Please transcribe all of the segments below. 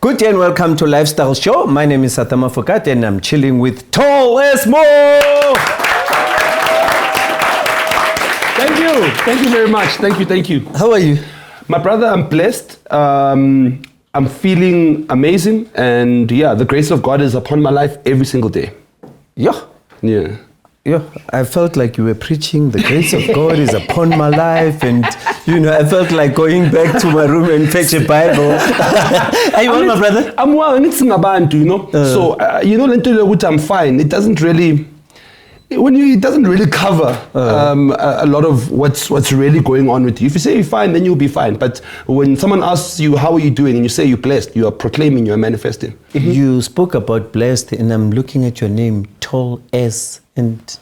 Good day and welcome to Lifestyle Show. My name is Arthur Mafokate and I'm chilling with Tall Esmo. Thank you. Thank you very much. Thank you. How are you? My brother, I'm blessed. I'm feeling amazing. And yeah, the grace of God is upon my life every single day. Yeah. I felt like you were preaching the grace of God is upon my life, and I felt like going back to my room and fetch a Bible. Are you well, my brother? I'm well, and it's Ngabantu, So I'm fine. It doesn't really cover a lot of what's really going on with you. If you say you're fine, then you'll be fine. But when someone asks you, how are you doing? And you say you're blessed, you are proclaiming, you are manifesting. Mm-hmm. You spoke about blessed, and I'm looking at your name, Tall S. And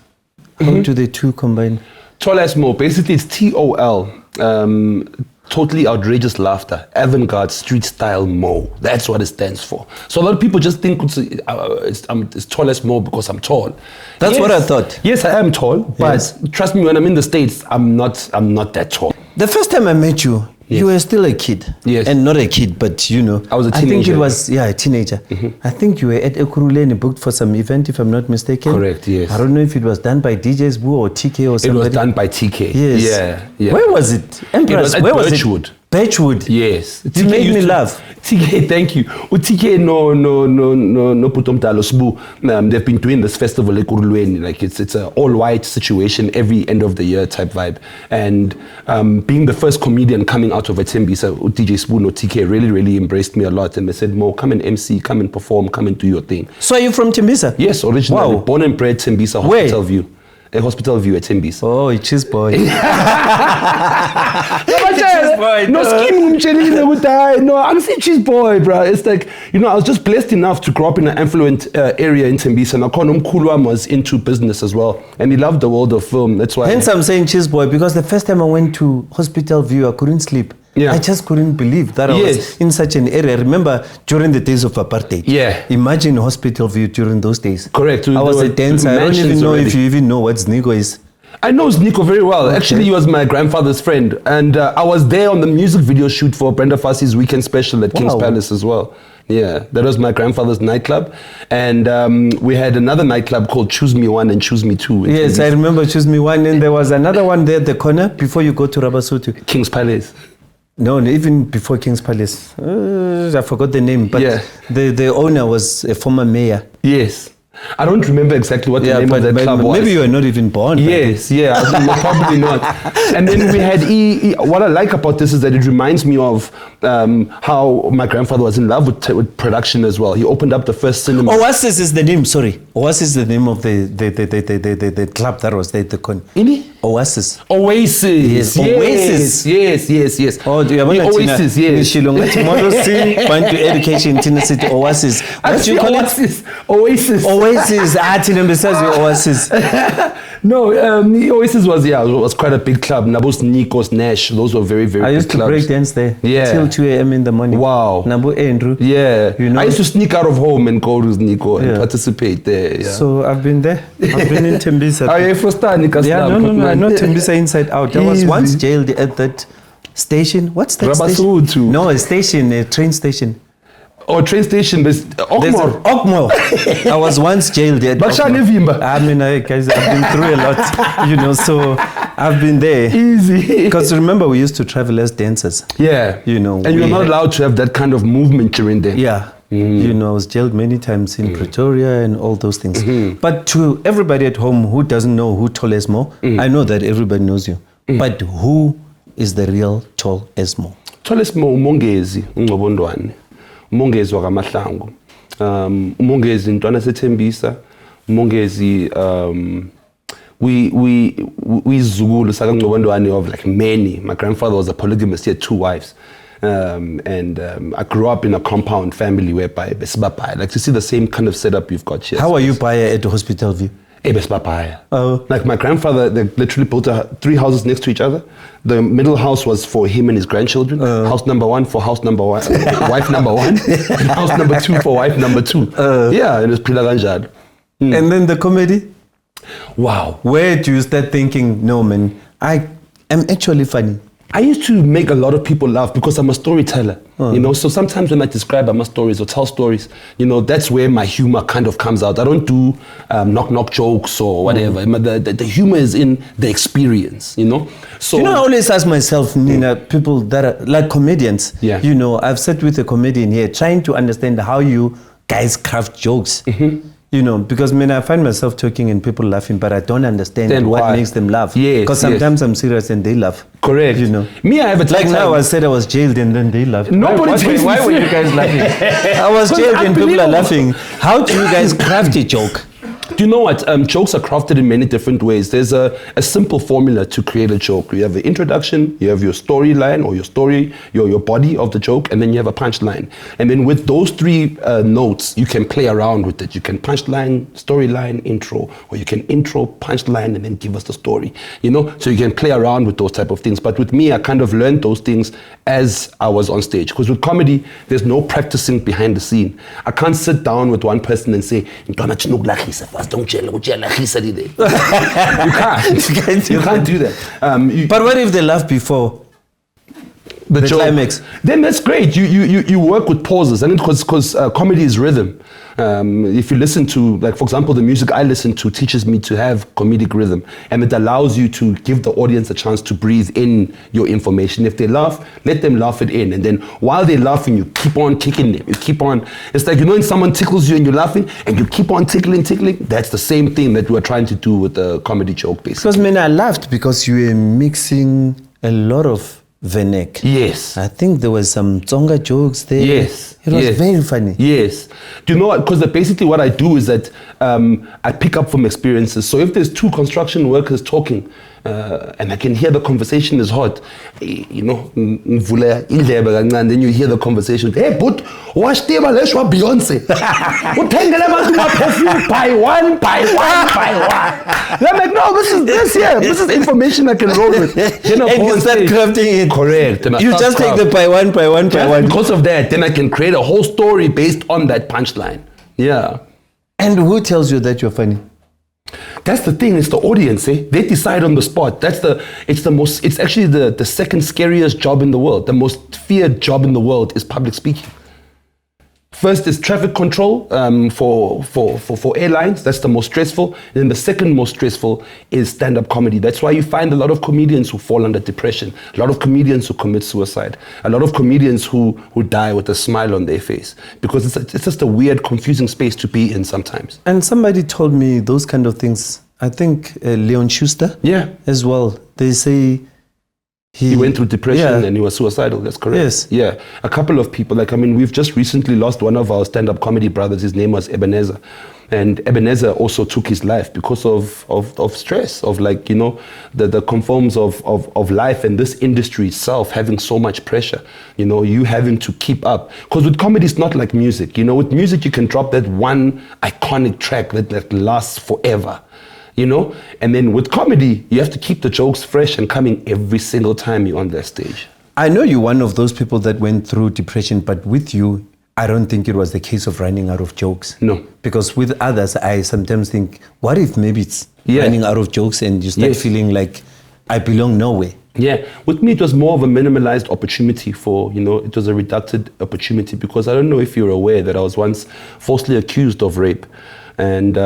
how do the two combine? Tall Esmo, basically it's TOL. Totally outrageous laughter, avant-garde street style Mo. That's what it stands for. So a lot of people just think it's Tall Esmo because I'm tall. That's what I thought. Yes, I am tall, but trust me, when I'm in the States, I'm not that tall. The first time I met you, you were still a kid. Yes. And not a kid, but I was a teenager. I think it was, a teenager. Mm-hmm. I think you were at Ekurhuleni booked for some event, if I'm not mistaken. Correct, yes. I don't know if it was done by DJ's Boo or TK or something. It was done by TK. Yes. Yeah. Where was it? Empress, it was at Birchwood. Birchwood. Yes. You made me laugh. TK, thank you. TK no putomdalo sbu. They've been doing this festival Ekurhuleni, like it's an all-white situation every end of the year type vibe. And being the first comedian coming out of a Tembisa, DJ Spoon or TK really embraced me a lot, and they said, Mo, come and MC, come and perform, come and do your thing. So are you from Tembisa? Yes, originally. Wow. Born and bred Tembisa, Hospital View. A Hospital View at Tembisa. Oh, cheese boy. No scheme, no, I'm saying cheese boy, bro. It's like, I was just blessed enough to grow up in an affluent area in Tembisa. And Akonom Kulwam was into business as well. And he loved the world of film. That's why. Hence I'm saying cheese boy, because the first time I went to Hospital View, I couldn't sleep. Yeah. I just couldn't believe that I was in such an area. Remember, during the days of apartheid. Yeah. Imagine Hospital View during those days. Correct. I was a dancer. I don't even know if you even know what Znigo is. I know Nico very well. Okay. Actually, he was my grandfather's friend. And I was there on the music video shoot for Brenda Fassie's weekend special at King's Palace as well. Yeah, that was my grandfather's nightclub. And we had another nightclub called Choose Me One and Choose Me Two. Yes, I remember Choose Me One. And there was another one there at the corner before you go to Rabasutu. King's Palace. No, even before King's Palace. I forgot the name. But the owner was a former mayor. Yes. I don't remember exactly what the name of that club was. Maybe you were not even born. Yes, probably not. And then we had what I like about this is that it reminds me of how my grandfather was in love with production as well. He opened up the first cinema. Oasis is the name, sorry. Oasis is the name of the club that was there at the corner. Oasis. Oasis. Oasis. Yes. Oh, do you have Oasis, yes. Education, Oasis. What do you call it? Oasis. Oasis. Oasis. No, Oasis was quite a big club. Nabos, Nikos, Nash, those were very, very big clubs. I used to break dance there till 2 a.m. in the morning. Wow. Nabu Andrew. Yeah. I used to sneak out of home and go to Nico and participate there. Yeah. So I've been there. I've been in Tembisa. Oh, yeah, for Star, Nika. No, not Tembisa inside out. I was once jailed at that station. What's that station? No, a train station. Or train station, Okmo. I was once jailed at Okmo. I mean, guys, I've been through a lot, so I've been there. Easy. Because remember, we used to travel as dancers. Yeah. And you're not allowed to have that kind of movement during there. Yeah. I was jailed many times in Pretoria and all those things. But to everybody at home who doesn't know who Tall Esmo, I know that everybody knows you. But who is the real Tall Esmo? Tall Esmo, Umongezi, Ungobondwane. Umongezi wakaMahlangu. Umongezi ntwana seTembisa. Umongezi we Zulu sakangcobondwane of like many. My grandfather was a polygamist, he had 2 wives. I grew up in a compound family whereby like to see the same kind of setup you've got here. How are you buyer at the Hospital View? Like my grandfather, they literally built 3 houses next to each other. The middle house was for him and his grandchildren. House number 1 for house number 1, wife number 1. And house number 2 for wife number 2. And it was Pila Ganjad. And then the comedy? Wow. Where do you start thinking, no man, I am actually funny? I used to make a lot of people laugh because I'm a storyteller, you know. So sometimes when I describe my stories or tell stories, you know, that's where my humor kind of comes out. I don't do knock jokes or whatever. The humor is in the experience, you know. So you know, I always ask myself, Nina, people that are like comedians. Yeah. You know, I've sat with a comedian here trying to understand how you guys craft jokes. You know, because I find myself talking and people laughing, but I don't understand Then what why? makes them laugh. Yes, because sometimes I'm serious and they laugh. Correct. You know, me, I have a like time. now I said I was jailed and then they laughed. Nobody takes me why were you guys laughing? I was jailed and people are laughing. How do you guys craft a joke? Do you know what? Jokes are crafted in many different ways. There's a simple formula to create a joke. You have the introduction, you have your storyline or your story, your body of the joke, and then you have a punchline. And then with those three notes, you can play around with it. You can punchline, storyline, intro, or you can intro, punchline, and then give us the story. You know, so you can play around with those type of things. But with me, I kind of learned those things as I was on stage. Because with comedy, there's no practicing behind the scene. I can't sit down with one person and say, don't you can't. You can't do that. But what if they laugh before the joke, climax? Then that's great. You work with pauses, and because comedy is rhythm. If you listen to, like, for example, the music I listen to teaches me to have comedic rhythm, and it allows you to give the audience a chance to breathe in your information. If they laugh, let them laugh it in, and then while they're laughing, you keep on kicking them. You keep on. It's like, you know, when someone tickles you and you're laughing, and you keep on tickling. That's the same thing that we're trying to do with the comedy joke, basically. Because I laughed because you were mixing a lot of Venek. Yes. I think there was some Tsonga jokes there. Yes. It was very funny. Yes. Do you know what? Because basically what I do is that I pick up from experiences. So if there's two construction workers talking, and I can hear the conversation is hot, you know, and then you hear the conversation, hey, but watch Beyonce. by one. I'm like, no, this is information I can roll with. Then and you start crafting it. Correct. You just take the by one. Because of that, then I can create a whole story based on that punchline. Yeah. And who tells you that you're funny? That's the thing, it's the audience, eh? They decide on the spot. It's actually the second scariest job in the world. The most feared job in the world is public speaking. First is traffic control for airlines. That's the most stressful. And then the second most stressful is stand-up comedy. That's why you find a lot of comedians who fall under depression, a lot of comedians who commit suicide, a lot of comedians who die with a smile on their face, because it's just a weird, confusing space to be in sometimes. And somebody told me those kind of things. I think Leon Schuster as well. They say he went through depression and he was suicidal. That's correct. Yes. Yeah. A couple of people, we've just recently lost one of our stand-up comedy brothers. His name was Ebenezer. And Ebenezer also took his life because of stress, of the conforms of life and this industry itself having so much pressure. You having to keep up. Because with comedy, it's not like music. With music, you can drop that one iconic track that lasts forever. And then with comedy, you have to keep the jokes fresh and coming every single time you're on that stage. I know you're one of those people that went through depression, but with you, I don't think it was the case of running out of jokes. No. Because with others, I sometimes think, what if maybe it's running out of jokes and you start feeling like I belong nowhere? Yeah, with me, it was more of a minimalized opportunity it was a reducted opportunity, because I don't know if you're aware that I was once falsely accused of rape. And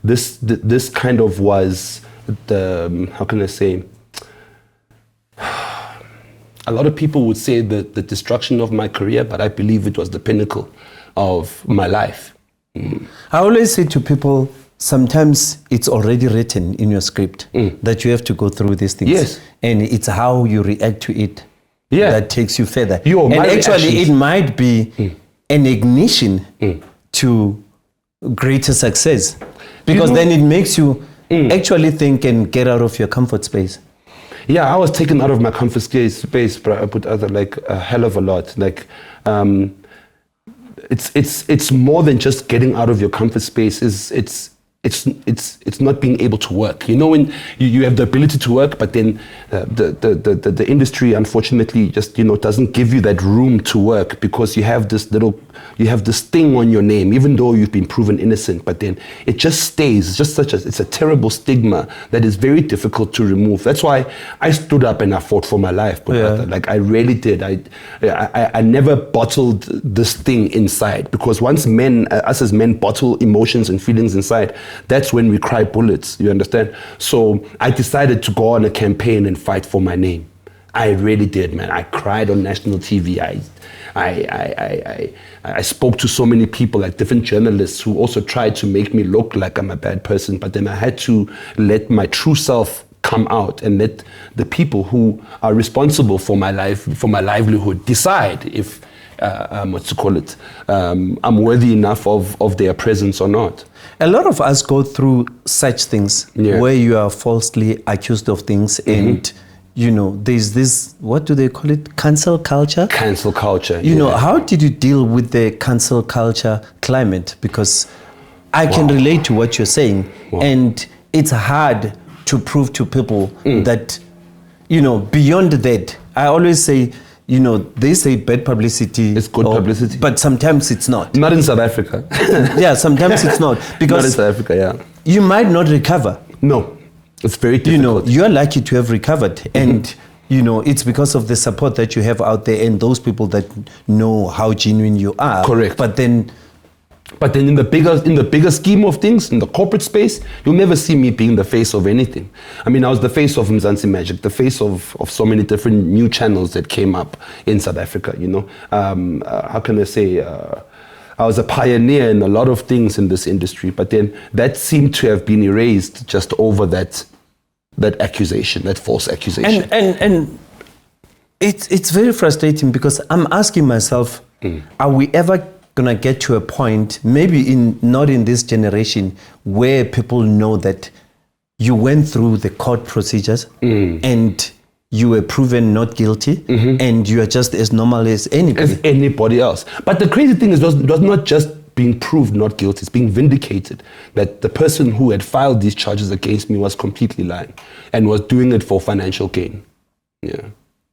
this kind of was the, how can I say, a lot of people would say the destruction of my career, but I believe it was the pinnacle of my life. I always say to people, sometimes it's already written in your script that you have to go through these things. Yes. And it's how you react to it that takes you further. And actually, it might be an ignition to greater success, because then it makes you actually think and get out of your comfort space. Yeah, I was taken out of my comfort space, but I put other a hell of a lot. It's more than just getting out of your comfort space. it's not being able to work. You know, when you have the ability to work, but then the industry, unfortunately, just, you know, doesn't give you that room to work, because you have this thing on your name, even though you've been proven innocent, but then it just stays. It's just it's a terrible stigma that is very difficult to remove. That's why I stood up and I fought for my life. But like, I really did. I never bottled this thing inside, because once us as men bottle emotions and feelings inside, that's when we cry bullets, you understand? So I decided to go on a campaign and fight for my name. I really did, man. I cried on national TV. I spoke to so many people, like different journalists, who also tried to make me look like I'm a bad person, but then I had to let my true self come out and let the people who are responsible for my life, for my livelihood, decide if I'm worthy enough of their presence or not. A lot of us go through such things where you are falsely accused of things, and you know, there's this, what do they call it? Cancel culture? Cancel culture. You know, how did you deal with the cancel culture climate? Because I can relate to what you're saying, and it's hard to prove to people that, you know, beyond that, I always say, you know, they say bad publicity is good publicity, but sometimes it's not. Not in South Africa. Yeah, sometimes it's not, because not in South Africa. Yeah, you might not recover. No, it's very difficult. You know, you're lucky to have recovered, and you know, it's because of the support that you have out there and those people that know how genuine you are. Correct. But then in the bigger scheme of things, in the corporate space, you'll never see me being the face of anything. I mean, I was the face of Mzansi Magic, the face of so many different new channels that came up in South Africa, you know. How can I say? I was a pioneer in a lot of things in this industry, but then that seemed to have been erased just over that accusation, that false accusation. And it's very frustrating, because I'm asking myself, are we ever gonna get to a point, maybe not in this generation, where people know that you went through the court procedures and you were proven not guilty, and you are just as normal as anybody else. But the crazy thing is, it was not just being proved not guilty, it's being vindicated that the person who had filed these charges against me was completely lying and was doing it for financial gain. Yeah.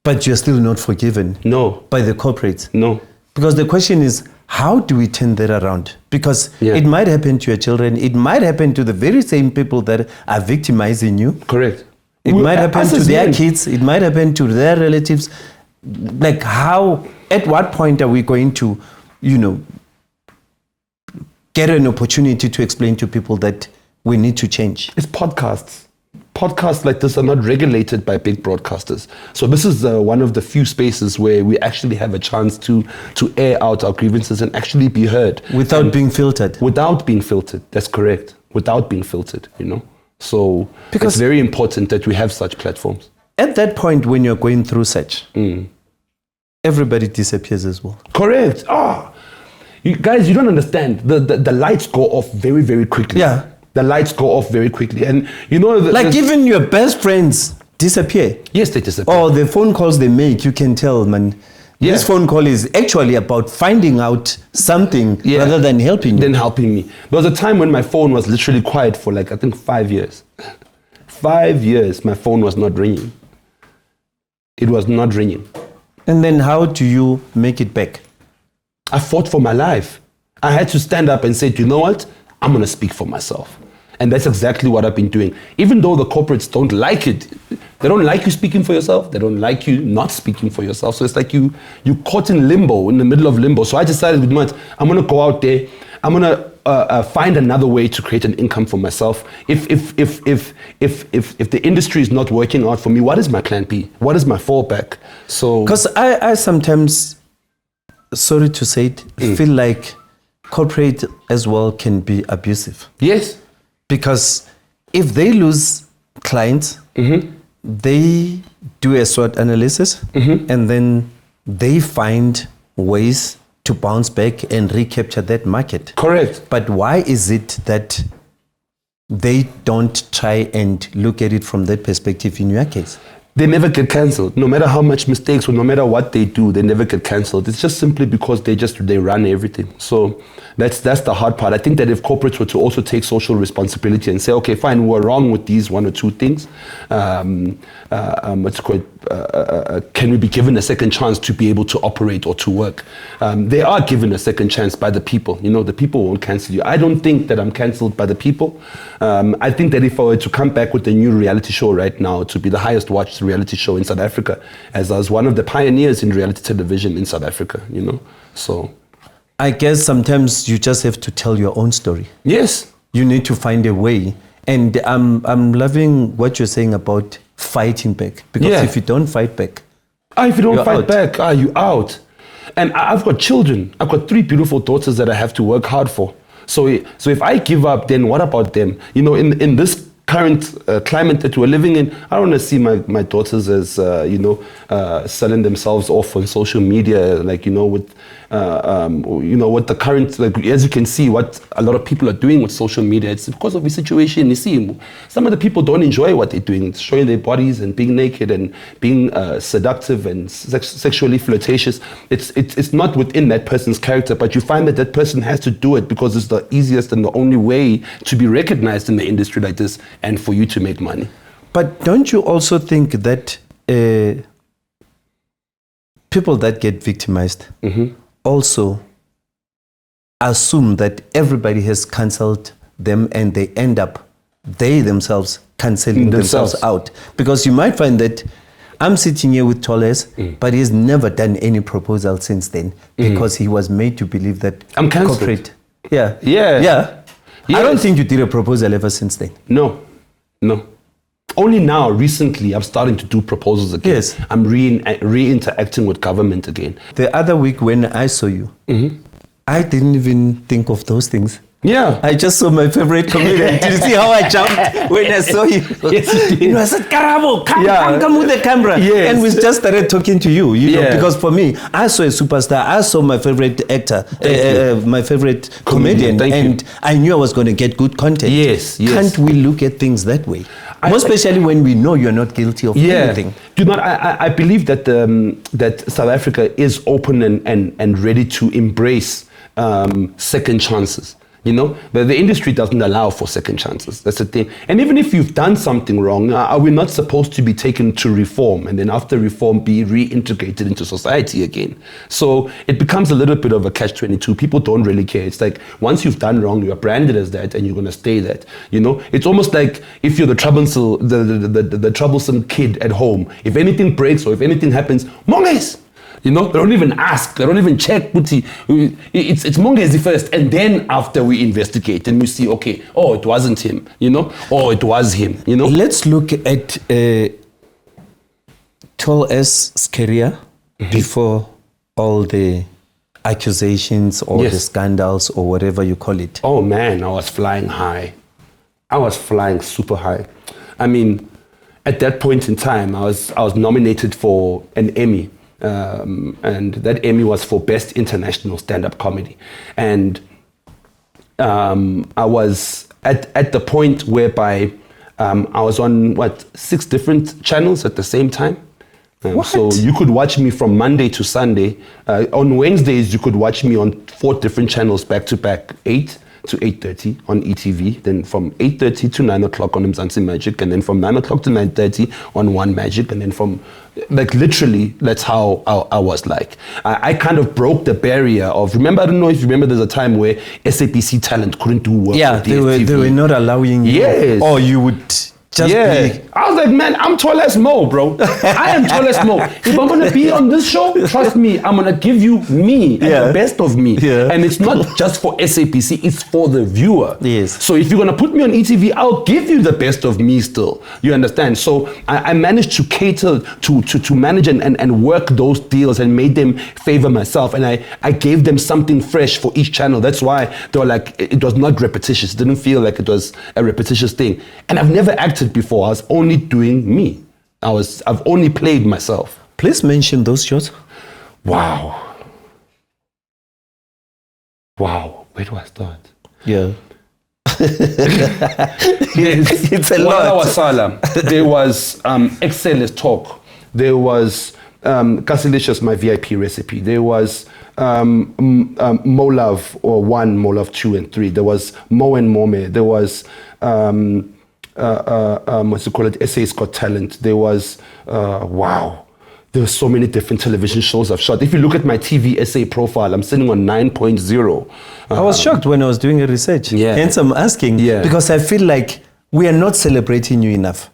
But you're still not forgiven. No. By the corporates. No. Because the question is, how do we turn that around? Because it might happen to your children. It might happen to the very same people that are victimizing you. Correct. It might happen to their kids. It might happen to their relatives. Like, how, at what point are we going to, you know, get an opportunity to explain to people that we need to change? It's podcasts. Podcasts like this are not regulated by big broadcasters. So this is one of the few spaces where we actually have a chance to air out our grievances and actually be heard. Without being filtered. Without being filtered, that's correct. Without being filtered, you know. So it's very important that we have such platforms. At that point when you're going through such, everybody disappears as well. Correct. You guys, you don't understand. The lights go off very, very quickly. Yeah. The lights go off very quickly. And you know... like even your best friends disappear. Yes, they disappear. Or the phone calls they make, you can tell, man. Yeah. This phone call is actually about finding out something rather than helping you. Than helping me. There was a time when my phone was literally quiet for like, I think 5 years. 5 years, my phone was not ringing. It was not ringing. And then how do you make it back? I fought for my life. I had to stand up and say, you know what? I'm going to speak for myself. And that's exactly what I've been doing. Even though the corporates don't like it, they don't like you speaking for yourself. They don't like you not speaking for yourself. So it's like you caught in limbo, in the middle of limbo. So I decided, you know what? I'm going to go out there. I'm going to find another way to create an income for myself. If the industry is not working out for me, what is my plan B? What is my fallback? So, because I sometimes, sorry to say it, feel like corporate as well can be abusive. Yes. Because if they lose clients, they do a SWOT analysis, and then they find ways to bounce back and recapture that market. Correct. But why is it that they don't try and look at it from that perspective in your case? they never get cancelled. No matter how much mistakes or no matter what they do, they never get cancelled. It's just simply because they run everything. So that's the hard part. I think that if corporates were to also take social responsibility and say, okay, fine, we're wrong with these one or two things. What's called, can we be given a second chance to be able to operate or to work? They are given a second chance by the people. You know, the people won't cancel you. I don't think that I'm cancelled by the people. I think that if I were to come back with a new reality show right now, to be the highest watched reality show in South Africa, as I was one of the pioneers in reality television in South Africa, you know, so. I guess sometimes you just have to tell your own story. Yes. You need to find a way. And I'm loving what you're saying about fighting back. Because if you don't fight back, if you don't fight back, you're out. And I've got children. I've got 3 beautiful daughters that I have to work hard for. So if I give up, then what about them? You know, in this current climate that we're living in, I don't want to see my daughters as, selling themselves off on social media, like, with the current, like, as you can see, what a lot of people are doing with social media. It's because of the situation. You see, some of the people don't enjoy what they're doing. It's showing their bodies and being naked and being seductive and sexually flirtatious. It's not within that person's character, but you find that person has to do it because it's the easiest and the only way to be recognized in the industry like this and for you to make money. But don't you also think that people that get victimized also assume that everybody has cancelled them and they end up, they themselves, cancelling themselves out? Because you might find that I'm sitting here with Toles, but he's never done any proposal since then because he was made to believe that I'm cancelled. Corporate. Yeah. I don't think you did a proposal ever since then. No. Only now, recently, I'm starting to do proposals again. Yes. I'm re-interacting with government again. The other week when I saw you, I didn't even think of those things. Yeah. I just saw my favorite comedian. Did you see how I jumped when I saw you? Yes, you did. I said, Karabo, come with the camera. Yes. And we just started talking to you, know, because for me, I saw a superstar. I saw my favorite actor, my favorite comedian. And I knew I was going to get good content. Yes. Can't we look at things that way? More especially when we know you're not guilty of anything. I believe that that South Africa is open and ready to embrace second chances. You know, but the industry doesn't allow for second chances. That's the thing. And even if you've done something wrong, are we not supposed to be taken to reform and then after reform be reintegrated into society again? So it becomes a little bit of a catch-22. People don't really care. It's like once you've done wrong, you're branded as that and you're going to stay that. You know, it's almost like if you're the troublesome kid at home. If anything breaks or if anything happens, Monges! You know, they don't even ask, they don't even check. It's Mongezi first, and then after we investigate and we see, okay, it wasn't him, you know, it was him, you know. Let's look at Tol S's career before all the accusations or the scandals or whatever you call it. Oh man, I was flying high. I was flying super high. I mean, at that point in time, I was nominated for an Emmy. And that Emmy was for Best International Stand-Up Comedy. And I was at the point whereby I was on, 6 different channels at the same time. So you could watch me from Monday to Sunday. On Wednesdays, you could watch me on 4 different channels back to back, 8 to 8:30 on ETV, then from 8:30 to 9 o'clock on Mzansi Magic, and then from 9 o'clock to 9:30 on One Magic, and then from, literally, that's how I was like. I kind of broke the barrier of, I don't know if you remember, there's a time where SABC Talent couldn't do work. Yeah, they were not allowing you. Yes. Or you would just be... I was like, man, I'm tall as Mo, bro. I am tall as Mo. If I'm going to be on this show, trust me, I'm going to give you me and the best of me. Yeah. And it's not just for SAPC, it's for the viewer. Yes. So if you're going to put me on ETV, I'll give you the best of me still. You understand? So I managed to cater to manage and work those deals and made them favor myself. And I gave them something fresh for each channel. That's why they were like, it was not repetitious. It didn't feel like it was a repetitious thing. And I've never acted before. I was only doing me. I've only played myself. Please mention those shows. Wow. Where do I start? Yeah. It's a lot. Wasala. There was Excel's talk. There was Casilicious, my VIP recipe. There was Molove or 1, Molove 2 and 3. There was Mo and Mome. There was what's it called? Essays Got Talent. There was wow. There were so many different television shows I've shot. If you look at my TV essay profile, I'm sitting on 9.0. I was shocked when I was doing a research. Yeah. Hence I'm asking, because I feel like we are not celebrating you enough.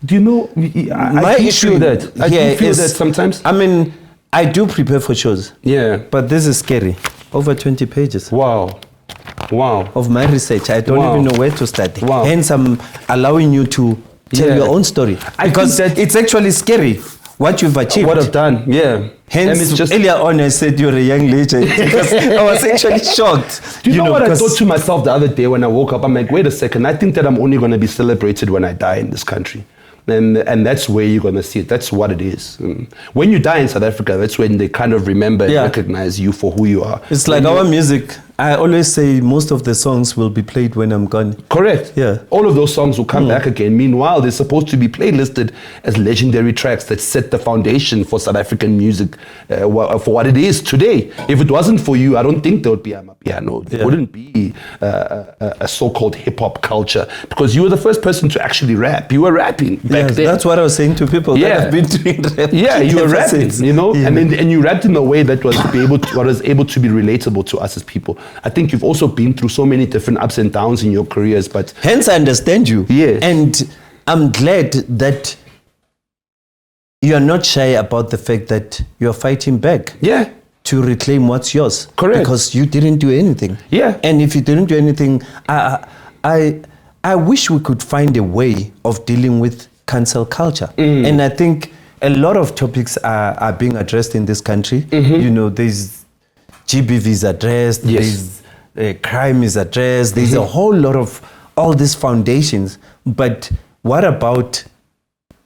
Do you know, I do feel that. I do feel that sometimes. I mean, I do prepare for shows. Yeah. But this is scary. Over 20 pages. Wow. Of my research. I don't even know where to start. Wow. Hence I'm allowing you to tell your own story. Because it's actually scary. What you've achieved. What I've done, yeah. Hence, just earlier on I said you're a young legend because I was actually shocked. Do you know what I thought to myself the other day when I woke up? I'm like, wait a second, I think that I'm only going to be celebrated when I die in this country. And that's where you're going to see it. That's what it is. When you die in South Africa, that's when they kind of remember and recognize you for who you are. It's like our music. I always say most of the songs will be played when I'm gone. Correct. Yeah. All of those songs will come back again. Meanwhile, they're supposed to be playlisted as legendary tracks that set the foundation for South African music for what it is today. If it wasn't for you, I don't think there would be Amapiano. There wouldn't be a so-called hip-hop culture because you were the first person to actually rap. You were rapping back then. That's what I was saying to people that have been doing rap. Yeah, you were rapping, you know, and you rapped in a way that was able to be relatable to us as people. I think you've also been through so many different ups and downs in your careers, but hence I understand you. Yes. And I'm glad that you're not shy about the fact that you're fighting back. Yeah. To reclaim what's yours. Correct. Because you didn't do anything. Yeah. And if you didn't do anything, I wish we could find a way of dealing with cancel culture. And I think a lot of topics are being addressed in this country. You know, there's GBV is addressed, there's crime is addressed, there's a whole lot of all these foundations. But what about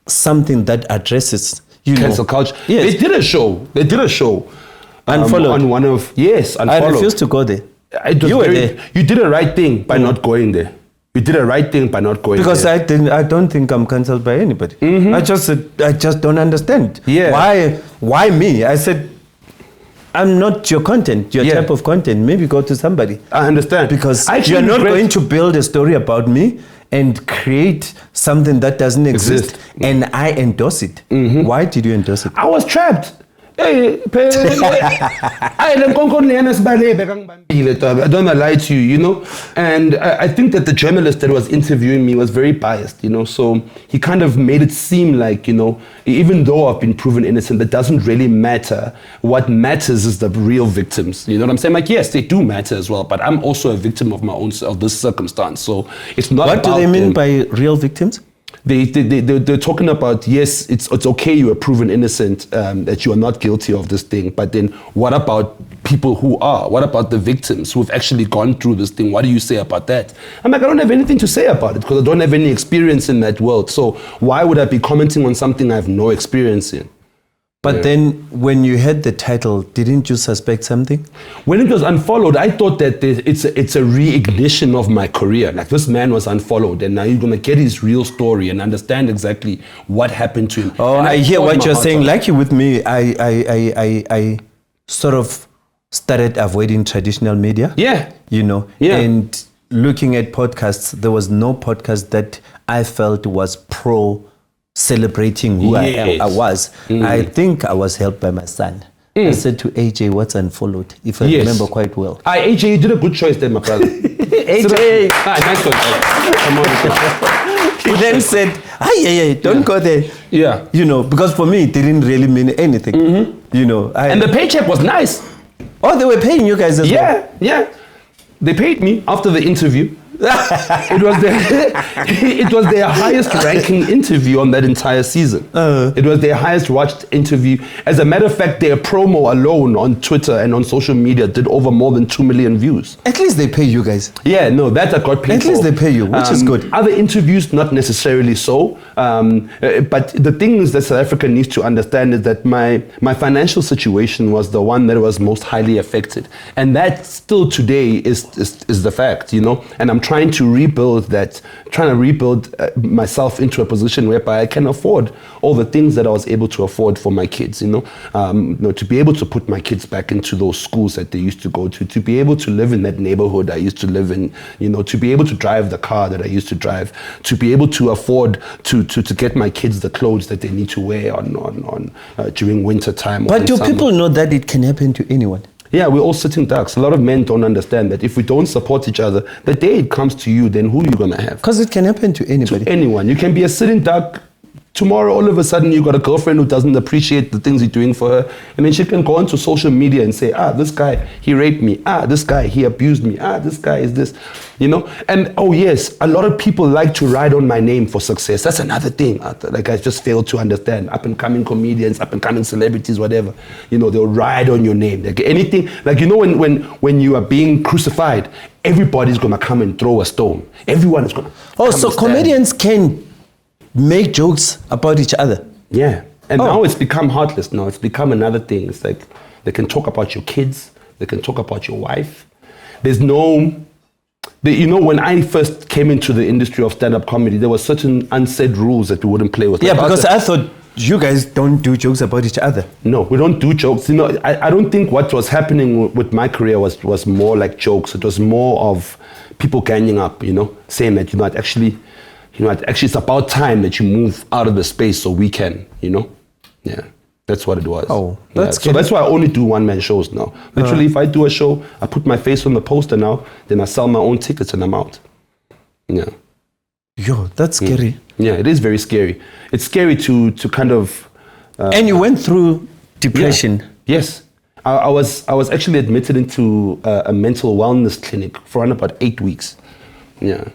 something that addresses cancel culture? Yes. They did a show. Unfollowed. On one of Unfollowed. I refuse to go there. You were there. You did the right thing by not going there. You did the right thing by not going because there. I don't think I'm cancelled by anybody. I just don't understand. Yeah. Why me? I said, I'm not your content, your type of content. Maybe go to somebody. I understand. Because you're not going to build a story about me and create something that doesn't exist. And I endorse it. Why did you endorse it? I was trapped. I don't lie to you, you know. And I think that the journalist that was interviewing me was very biased, you know. So he kind of made it seem like, you know, even though I've been proven innocent, that doesn't really matter. What matters is the real victims. You know what I'm saying? Like, yes, they do matter as well, but I'm also a victim of my own, of this circumstance. So it's not. What do they mean by real victims? They're talking about, yes, it's okay you are proven innocent, that you are not guilty of this thing, but then what about people who are? What about the victims who have actually gone through this thing? What do you say about that? I'm like, I don't have anything to say about it because I don't have any experience in that world. So why would I be commenting on something I have no experience in? But then when you had the title, didn't you suspect something? When it was Unfollowed, I thought that it's a reignition of my career. Like, this man was unfollowed and now you're going to get his real story and understand exactly what happened to him. Oh, I hear what you're saying. Like you with me, I sort of started avoiding traditional media. Yeah. You know, and looking at podcasts, there was no podcast that I felt was celebrating who I was. I think I was helped by my son. I said to AJ, what's Unfollowed? If I remember quite well. AJ, you did a good choice there, my brother. AJ! Nice one. Come on. He then said, don't go there. Yeah. You know, because for me, it didn't really mean anything. You know. And the paycheck was nice. Oh, they were paying you guys as well? Yeah. They paid me after the interview. It was their highest ranking interview on that entire season. It was their highest watched interview. As a matter of fact, their promo alone on Twitter and on social media did over more than 2 million views. At least they pay you guys. Yeah, no, that I got paid At least they pay you, which is good. Other interviews, not necessarily so. But the things that South Africa needs to understand is that my financial situation was the one that was most highly affected. And that still today is the fact, you know. And I'm trying to rebuild myself into a position whereby I can afford all the things that I was able to afford for my kids, to be able to put my kids back into those schools that they used to go to be able to live in that neighborhood I used to live in, to be able to drive the car that I used to drive, to be able to afford to get my kids the clothes that they need to wear on during winter time. But do people know that it can happen to anyone? Yeah, we're all sitting ducks. A lot of men don't understand that if we don't support each other, the day it comes to you, then who are you going to have? Because it can happen to anybody. To anyone. You can be a sitting duck. Tomorrow, all of a sudden, you got a girlfriend who doesn't appreciate the things you're doing for her. And then she can go onto social media and say, this guy, he raped me. This guy, he abused me. This guy is this, And, oh, yes, a lot of people like to ride on my name for success. That's another thing, Arthur. Like, I just fail to understand. Up-and-coming comedians, up-and-coming celebrities, whatever. They'll ride on your name. Like, anything. Like, when you are being crucified, everybody's going to come and throw a stone. Everyone is going to so comedians can make jokes about each other. Yeah. And now it's become heartless. Now it's become another thing. It's like they can talk about your kids. They can talk about your wife. There's no... when I first came into the industry of stand-up comedy, there were certain unsaid rules that we wouldn't play with. Yeah, because I thought you guys don't do jokes about each other. No, we don't do jokes. I don't think what was happening with my career was more like jokes. It was more of people ganging up, saying that, actually, it's about time that you move out of the space so we can, Yeah, that's what it was. Oh, so that's why I only do one-man shows now. Literally, if I do a show, I put my face on the poster now, then I sell my own tickets and I'm out. Yeah. Yo, that's scary. Yeah, it is very scary. It's scary to kind of... and you went through depression. Yeah. Yes. I was actually admitted into a mental wellness clinic for around about 8 weeks. Yeah.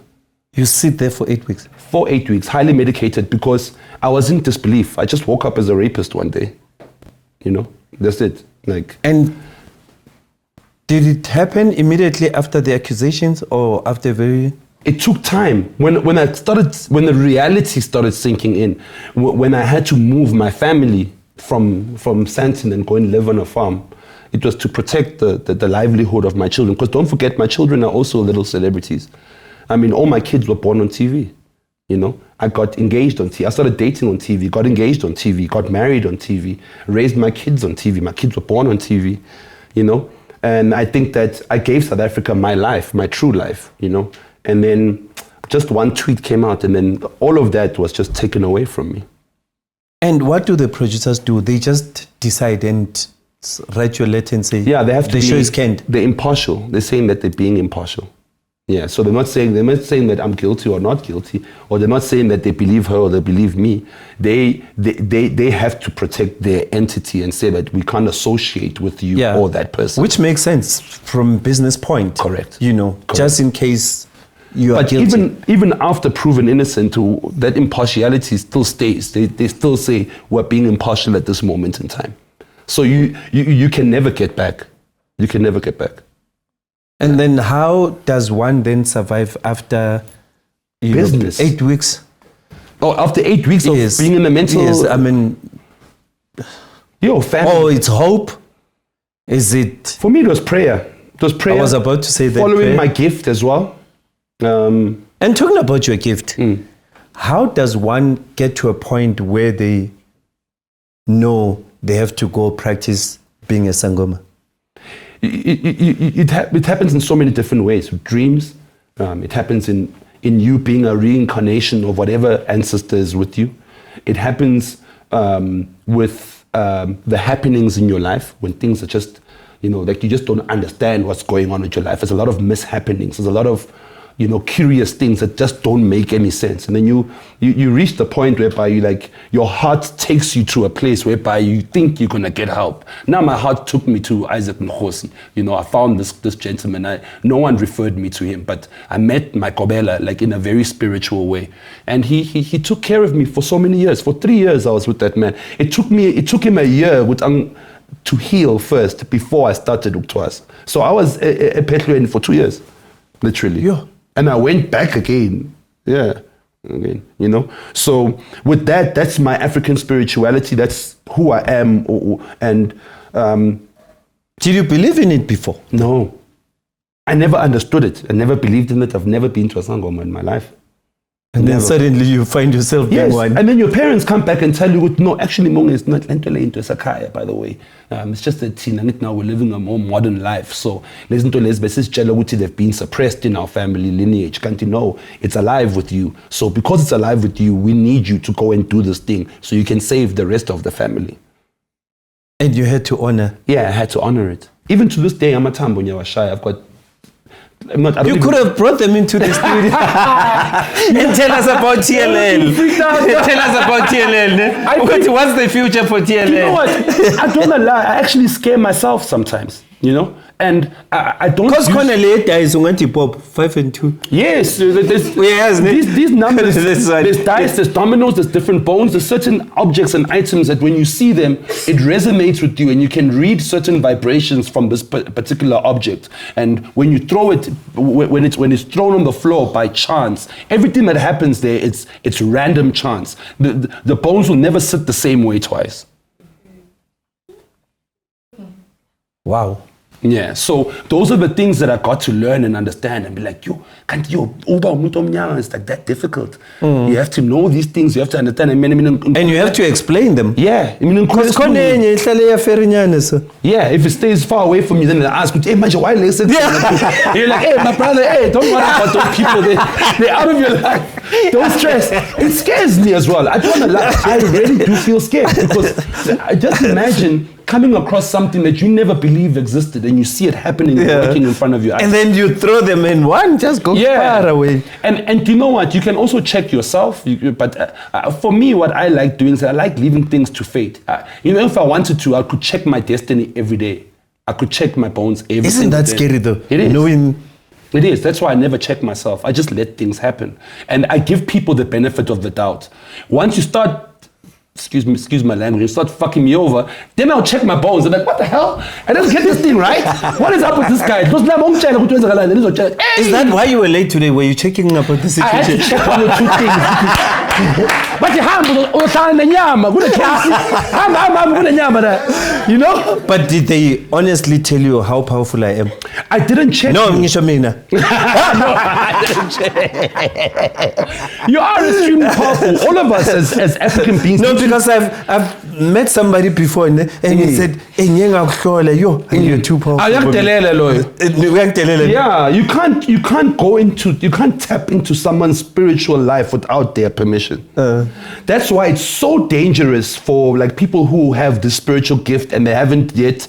You sit there for 8 weeks? For 8 weeks, highly medicated, because I was in disbelief. I just woke up as a rapist one day. That's it. And did it happen immediately after the accusations or after very... It took time. When the reality started sinking in, when I had to move my family from Sandton and go and live on a farm, it was to protect the livelihood of my children. Because don't forget, my children are also little celebrities. I mean, all my kids were born on TV. I got engaged on TV. I started dating on TV, got engaged on TV, got married on TV, raised my kids on TV. My kids were born on TV, And I think that I gave South Africa my life, my true life, And then just one tweet came out and then all of that was just taken away from me. And what do the producers do? They just decide and write you a letter and say, yeah, they have to the show is canned. They're impartial. They're saying that they're being impartial. Yeah, so they're not saying that I'm guilty or not guilty, or they're not saying that they believe her or they believe me. They have to protect their entity and say that we can't associate with you or that person. Which makes sense from business point. Correct. Correct. Just in case you are guilty. But even after proven innocent, that impartiality still stays. They still say we're being impartial at this moment in time. So you can never get back. You can never get back. And then how does one then survive after business? 8 weeks? Oh, after 8 weeks of being in the mental... Yes, I mean... family. Oh, it's hope? Is it... For me, it was prayer. It was prayer. I was about to say that. Following my gift as well. And talking about your gift, how does one get to a point where they know they have to go practice being a Sangoma? It happens in so many different ways. With dreams, it happens in you being a reincarnation of whatever ancestor is with you. It happens with the happenings in your life when things are just, like you just don't understand what's going on with your life. There's a lot of mishappenings. There's a lot of curious things that just don't make any sense. And then you reach the point whereby your heart takes you to a place whereby you think you're gonna get help. Now my heart took me to Isaac Mkhosi. I found this gentleman. No one referred me to him, but I met my Kobela in a very spiritual way. And he took care of me for so many years. For 3 years I was with that man. It took him a year to heal first before I started Uktwas. So I was a Petlueni for 2 years, literally. Yeah. And I went back again. Yeah. Again, So with that, that's my African spirituality. That's who I am. And did you believe in it before? No. I never understood it. I never believed in it. I've never been to a sangoma in my life. And then suddenly you find yourself being one. And then your parents come back and tell you, no, actually, Mong is not into Sakaya, by the way. It's just that now we're living a more modern life. So they've been suppressed in our family lineage. Can't you know? It's alive with you. So because it's alive with you, we need you to go and do this thing so you can save the rest of the family. And you had to honor. Yeah, I had to honor it. Even to this day, I'm a Tambo Nyawashai. I've got you could have brought them into the studio and tell us about TLL. Tell us about TLL. What's the future for TLL? You know what? I don't lie. I actually scare myself sometimes, you know? And I don't... Because later is pop 5 and 2. Yes. These numbers, there's dice, there's dominoes, there's different bones, there's certain objects and items that when you see them, it resonates with you and you can read certain vibrations from this particular object. And when you throw it, when it's thrown on the floor by chance, everything that happens there, it's random chance. The bones will never sit the same way twice. Wow. Yeah, so those are the things that I got to learn and understand and be like, it's like that difficult. You have to know these things, you have to understand. And you have to explain them. Yeah. Yeah, if it stays far away from you, then they ask, hey, why listen? You're like, hey, my brother, hey, don't worry about those people. They're out of your life. Don't stress. It scares me as well. I don't want to lie. I really do feel scared because I just imagine coming across something that you never believed existed and you see it happening, working in front of you. And then you throw them in one, just go far away. And you know what? You can also check yourself. But for me, what I like doing is I like leaving things to fate. If I wanted to, I could check my destiny every day. I could check my bones every day. Isn't that scary though? It is. Knowing... It is. That's why I never check myself. I just let things happen. And I give people the benefit of the doubt. Once you start... Excuse my language, you start fucking me over, then I'll check my bones. I'm like, what the hell? I didn't get this thing right. What is up with this guy? Is that why you were late today? Were you checking about the situation? I had to check one or two things. You know? But did they honestly tell you how powerful I am? I didn't check. No, Ngishamina. No, I didn't check. You are extremely powerful. All of us as African beings. No, because I've met somebody before and he said, and you're too powerful. Yeah, you can't tap into someone's spiritual life without their permission. That's why it's so dangerous for like people who have the spiritual gift and they haven't yet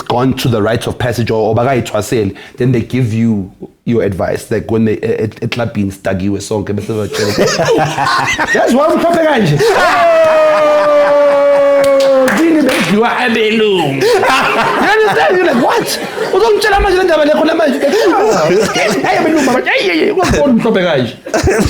gone to the rites of passage or then they give you your advice, like when they been staggy with song. That's why I'm talking. You are a balloon. You understand? You're like, what?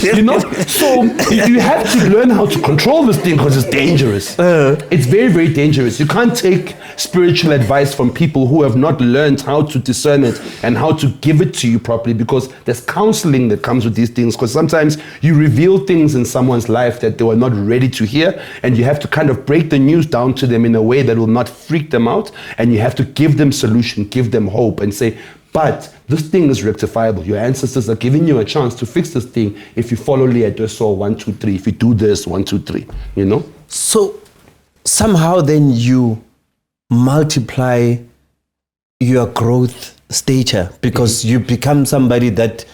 You know? So you have to learn how to control this thing because it's dangerous. It's very, very dangerous. You can't take spiritual advice from people who have not learned how to discern it and how to give it to you properly, because there's counseling that comes with these things, because sometimes you reveal things in someone's life that they were not ready to hear, and you have to kind of break the news down to them in a way that will not freak them out, and you have to give them solution, give them hope, and say, but this thing is rectifiable. Your ancestors are giving you a chance to fix this thing if you follow Liadoso 1, 2, 3, if you do this 1, 2, 3, you know? So somehow then you multiply your growth stature, because you become somebody that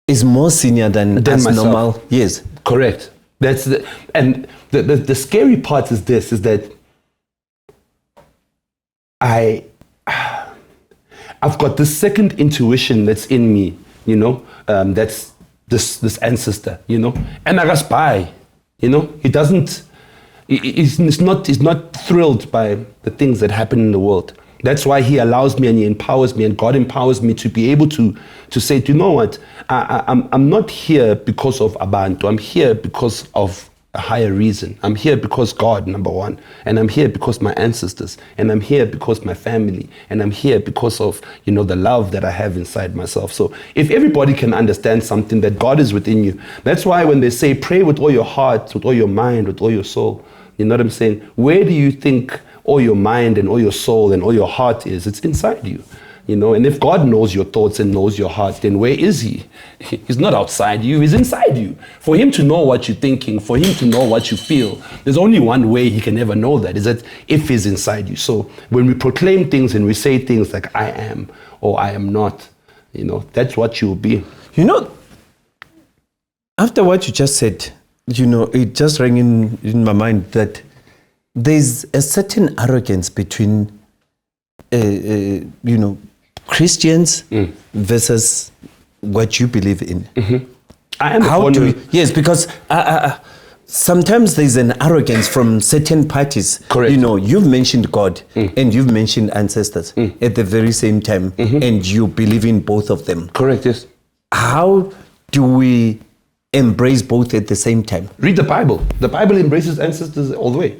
is more senior than us myself. Normal. Yes. Correct. That's the scary part is this, is that I've got this second intuition that's in me, you know, that's this ancestor, you know, and I just buy, you know, he's not thrilled by the things that happen in the world. That's why he allows me and he empowers me, and God empowers me to be able to say, do you know what, I'm not here because of Abantu, I'm here because of a higher reason. I'm here because God, number one, and I'm here because my ancestors, and I'm here because my family, and I'm here because of, you know, the love that I have inside myself. So if everybody can understand something, that God is within you, that's why when they say pray with all your heart, with all your mind, with all your soul, you know what I'm saying? Where do you think all your mind and all your soul and all your heart is? It's inside you. You know, and if God knows your thoughts and knows your heart, then where is he? He's not outside you, he's inside you. For him to know what you're thinking, for him to know what you feel, there's only one way he can ever know that, is that if he's inside you. So when we proclaim things and we say things like I am or I am not, you know, that's what you'll be. You know, after what you just said, you know, it just rang in my mind that there's a certain arrogance between, you know, Christians versus what you believe in. I am How do we, yes, because sometimes there's an arrogance from certain parties. Correct. You know, you've mentioned God and you've mentioned ancestors at the very same time, and you believe in both of them. Correct, yes. How do we embrace both at the same time? Read the Bible. The Bible embraces ancestors all the way.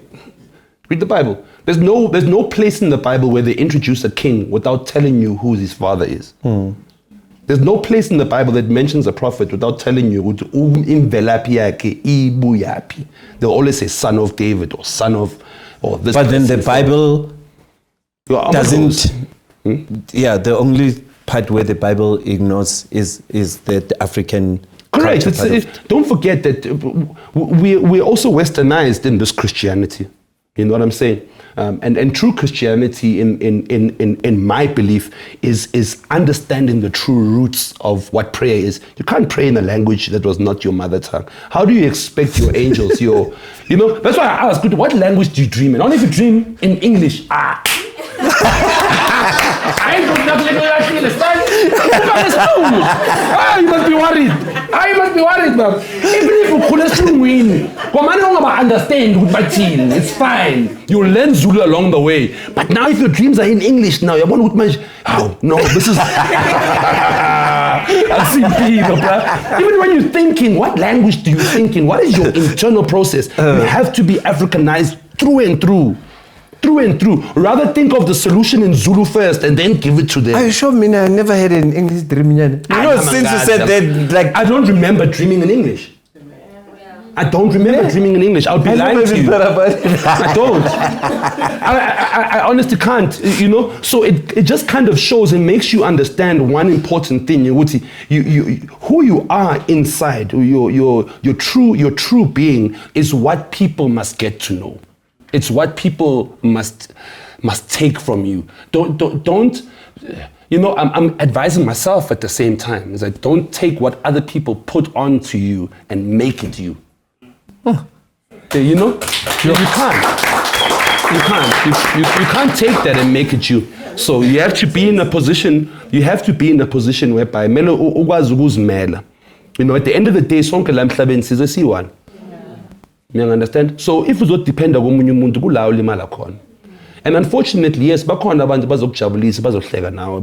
Read the Bible. There's no place in the Bible where they introduce a king without telling you who his father is. There's no place in the Bible that mentions a prophet without telling you they'll always say son of David or son of or this. But then the Bible doesn't. Yeah, the only part where the Bible ignores is the African. Correct. Don't forget that we're also westernized in this Christianity. You know what I'm saying? And true Christianity, in my belief, is understanding the true roots of what prayer is. You can't pray in a language that was not your mother tongue. How do you expect your angels, you know? That's why I ask, what language do you dream in? Only if you dream in English. I don't actually understand. You must be worried. You must be worried, man. Even if you couldn't win, understand, it's fine. You'll learn Zulu along the way. But now if your dreams are in English now, you're going to no, this is even when you're thinking, what language do you think in? What is your internal process? You have to be Africanized through and through. Through and through. Rather think of the solution in Zulu first and then give it to them. Are you sure, Mina? I never had an English dream. You know, since you said that, like, I don't remember dreaming in English. I don't remember dreaming in English. I would be lying to you. I don't. I honestly can't, you know. So it just kind of shows and makes you understand one important thing. You who you are inside, your true being is what people must get to know. It's what people must take from you. Don't. You know, I'm advising myself at the same time. Is that don't take what other people put onto you and make it you. You know, you can't. You can't take that and make it you. So you have to be in a position. You have to be in a position whereby, you know, at the end of the day, sonke la emhlabeni size siyi-one. You understand? So if uzot depend on komunye umuntu kulawo limala khona. And unfortunately, yes, bakhona abantu bazokujabulisa, bazohleka nawe,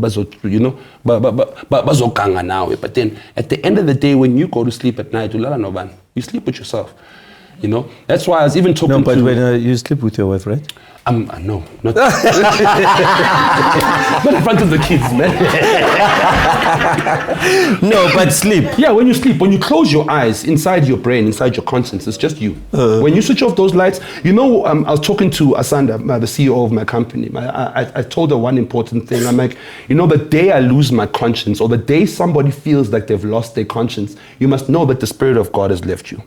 bazoganga nawe. But then at the end of the day, when you go to sleep at night, ulala nobani. You sleep with yourself. You know? That's why I was even talking to... No, but when you sleep with your wife, right? No, not... not in front of the kids, man. No, but sleep. Yeah, when you sleep, when you close your eyes, inside your brain, inside your conscience, it's just you. When you switch off those lights, you know, I was talking to Asanda, the CEO of my company. I told her one important thing. I'm like, you know, the day I lose my conscience, or the day somebody feels like they've lost their conscience, you must know that the Spirit of God has left you.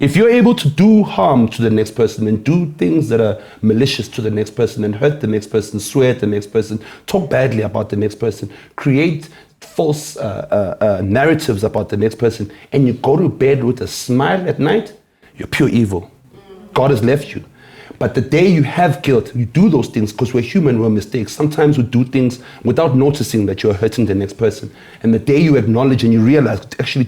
If you're able to do harm to the next person and do things that are malicious to the next person and hurt the next person, swear at the next person, talk badly about the next person, create false narratives about the next person, and you go to bed with a smile at night, you're pure evil. God has left you. But the day you have guilt, you do those things because we're human, we're mistakes. Sometimes we do things without noticing that you're hurting the next person. And the day you acknowledge and you realize, actually,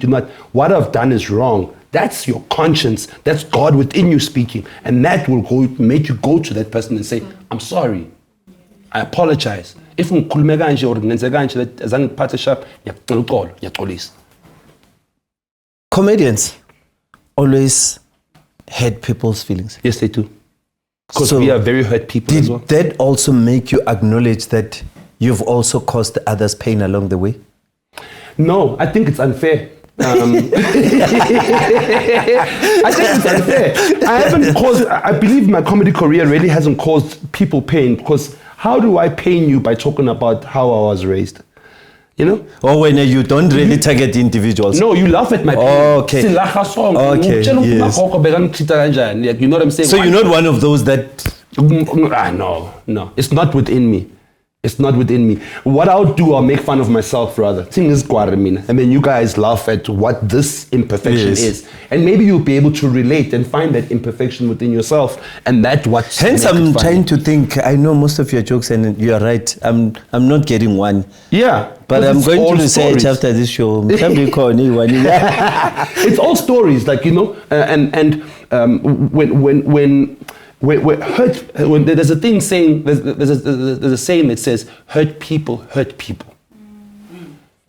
what I've done is wrong. That's your conscience. That's God within you speaking. And that will make you go to that person and say, I'm sorry. I apologize. If comedians always hurt people's feelings. Yes, they do. Because we are very hurt people as well. Did that also make you acknowledge that you've also caused others pain along the way? No, I think it's unfair. I think it's unfair. I believe my comedy career really hasn't caused people pain, because how do I pain you by talking about how I was raised? You know? Or when you don't really target individuals. No, you laugh at my pain. Okay. Okay, Yes. you know what I'm saying? So you're not one of those that... No. It's not within me. It's not within me. What I'll do, I'll make fun of myself rather. Thing is, and then you guys laugh at what this imperfection is. And maybe you'll be able to relate and find that imperfection within yourself. And that's what... Hence, I'm trying to think. I know most of your jokes and you're right. I'm not getting one. Yeah. But I'm going to research after this show. It's all stories, like, you know, when there's a thing saying, there's a saying that says, hurt people hurt people.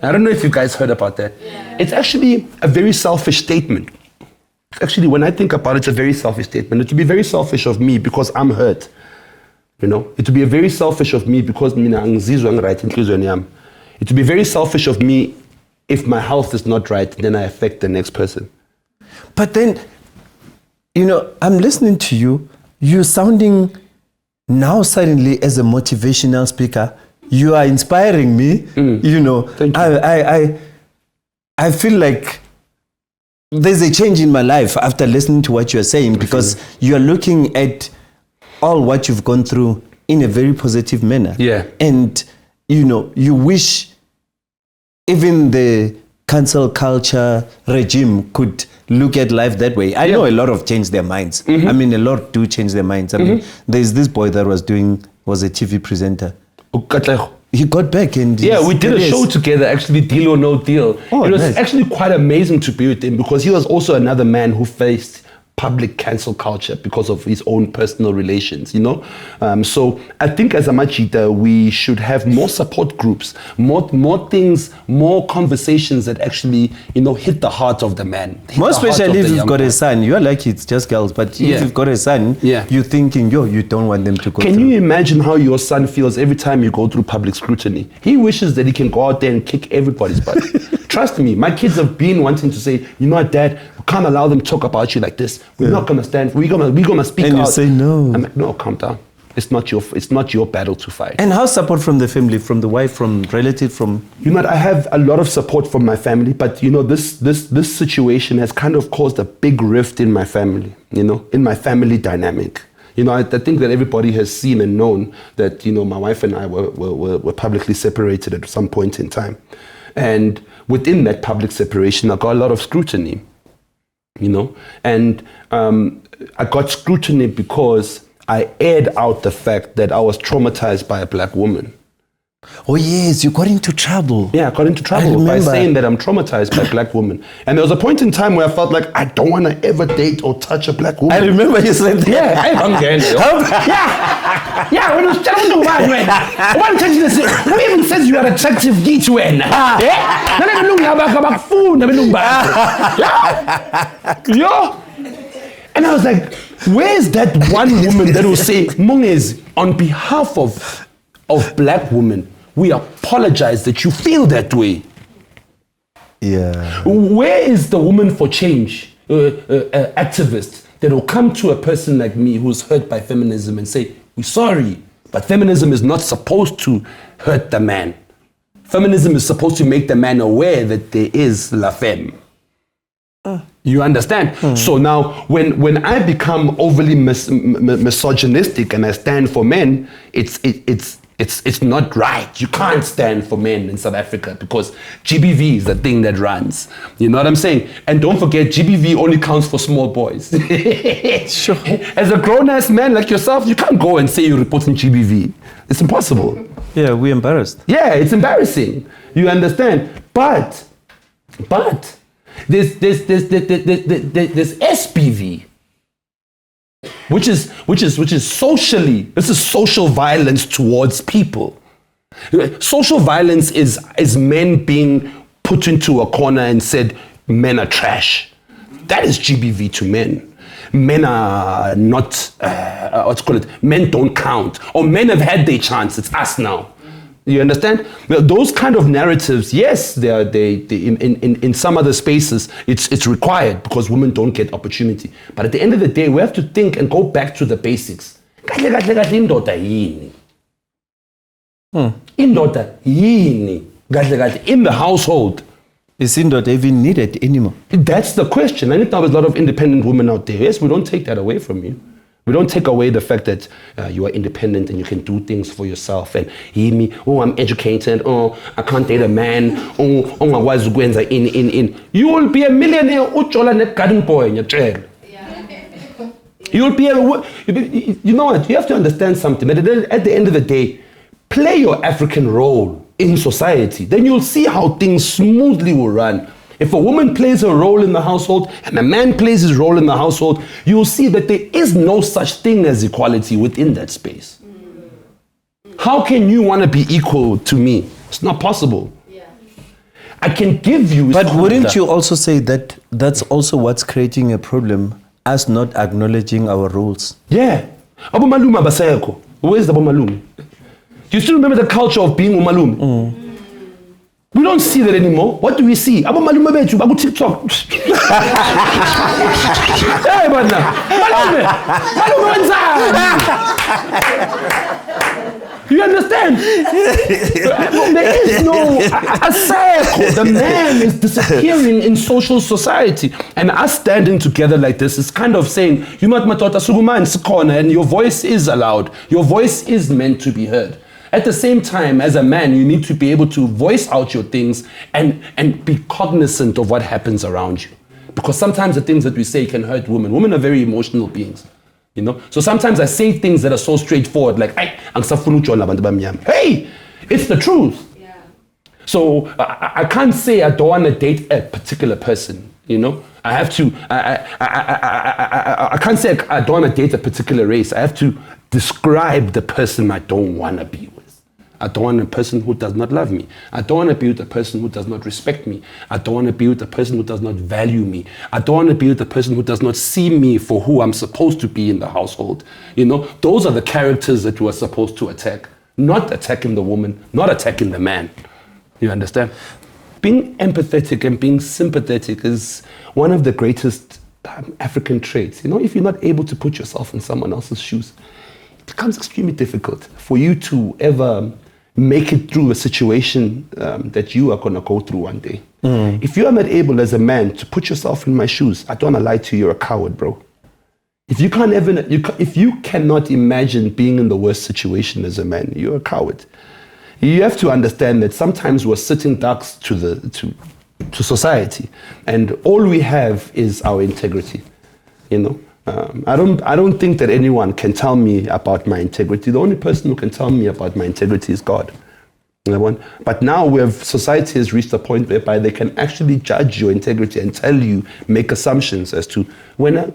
I don't know if you guys heard about that. Yeah. It's actually a very selfish statement. Actually, when I think about it, it's a very selfish statement. It would be very selfish of me because I'm hurt. You know, it would be very selfish of me because it would be very selfish of me if my health is not right, then I affect the next person. But then, you know, I'm listening to you. You're sounding now suddenly as a motivational speaker. You are inspiring me. You know, Thank you. I feel like there's a change in my life after listening to what you're saying, because you're looking at all what you've gone through in a very positive manner. Yeah. And, you know, you wish even the cancel culture regime could look at life that way. I know a lot of changed their minds. I mean, a lot do change their minds. I mean, there's this boy that was a TV presenter. He got back and... Yeah, we did a show together, actually, Deal or No Deal. Oh, it was nice. actually quite amazing to be with him because he was also another man who faced public cancel culture because of his own personal relations, you know? So I think as a Machita, we should have more support groups, more things, more conversations that actually, you know, hit the heart of the man. More especially if you've got a son. You're lucky it's just girls, but if you've got a son, you're thinking, you don't want them to go through. Can you imagine how your son feels every time you go through public scrutiny? He wishes that he can go out there and kick everybody's butt. Trust me, my kids have been wanting to say, you know what, Dad, we can't allow them to talk about you like this. We're not going to stand. We're gonna speak out. And you say no. I'm like, no, calm down. It's not your battle to fight. And how's support from the family, from the wife, from relative, from... You know what, I have a lot of support from my family, but you know, this situation has kind of caused a big rift in my family, you know, in my family dynamic. You know, I think that everybody has seen and known that, you know, my wife and I were publicly separated at some point in time. And within that public separation, I got a lot of scrutiny, you know, and I got scrutiny because I aired out the fact that I was traumatized by a black woman. Oh yes, you got into trouble. Yeah, I got into trouble by saying that I'm traumatized by a black woman. And there was a point in time where I felt like I don't want to ever date or touch a black woman. I remember you said that. Yeah, when I was telling you about man, one touch this, who even says you are attractive G2N? Yeah. And I was like, where's that one woman that will say, Mongezi, on behalf of black women, we apologize that you feel that way. Yeah. Where is the woman for change activist that will come to a person like me who's hurt by feminism and say, we're sorry, but feminism is not supposed to hurt the man. Feminism is supposed to make the man aware that there is la femme. You understand? So now, when I become overly misogynistic and I stand for men, it's not right. You can't stand for men in South Africa because GBV is the thing that runs. You know what I'm saying? And don't forget, GBV only counts for small boys. Sure. As a grown-ass man like yourself, you can't go and say you're reporting GBV. It's impossible. Yeah, we're embarrassed. Yeah, it's embarrassing. You understand? But there's SPV, which is socially, this is social violence towards people. Social violence is men being put into a corner and said men are trash. That is GBV to men. Men are not men don't count, or men have had their chance, it's us now. You understand? Those kind of narratives, yes, they in some other spaces, it's required because women don't get opportunity. But at the end of the day, we have to think and go back to the basics. Indoda yini kahle kahle in the household. Is indoda even needed anymore? That's the question. And there's a lot of independent women out there. Yes, we don't take that away from you. We don't take away the fact that you are independent and you can do things for yourself. And me, oh, I'm educated. Oh, I can't date a man. Oh, my wife's in. You will be a millionaire. Uchola net garden boy in your jail. You will be you know what? You have to understand something. At the end of the day, play your African role in society. Then you'll see how things smoothly will run. If a woman plays her role in the household and a man plays his role in the household, you'll see that there is no such thing as equality within that space. How can you want to be equal to me? It's not possible. I can give you... But wouldn't you also say that that's also what's creating a problem, us not acknowledging our roles? Yeah. Abu Maluma Basayako. Where's the Abu Maluma? Do you still remember the culture of being Umalum? We don't see that anymore. What do we see? Abu Maluma Betu, Abu TikTok. Hey, Badna. You understand? There is no a cycle. The man is disappearing in social society. And us standing together like this is kind of saying, you might matota suguma and sikona, and your voice is allowed. Your voice is meant to be heard. At the same time, as a man, you need to be able to voice out your things and be cognizant of what happens around you. Because sometimes the things that we say can hurt women. Women are very emotional beings. You know, so sometimes I say things that are so straightforward, like, hey, it's the truth. Yeah. So I can't say I don't want to date a particular person, you know. I have to, I can't say I don't want to date a particular race. I have to describe the person I don't want to be with. I don't want a person who does not love me. I don't want to be with a person who does not respect me. I don't want to be with a person who does not value me. I don't want to be with a person who does not see me for who I'm supposed to be in the household. You know, those are the characters that we are supposed to attack. Not attacking the woman, not attacking the man. You understand? Being empathetic and being sympathetic is one of the greatest African traits. You know, if you're not able to put yourself in someone else's shoes, it becomes extremely difficult for you to ever make it through a situation that you are going to go through one day. If you are not able as a man to put yourself in my shoes, I don't want to lie to you, you're a coward, bro. If you can't ever, if you cannot imagine being in the worst situation as a man, you're a coward. You have to understand that sometimes we're sitting ducks to society, and all we have is our integrity. You know, I don't think that anyone can tell me about my integrity. The only person who can tell me about my integrity is God. But now society has reached a point whereby they can actually judge your integrity and tell you, make assumptions as to when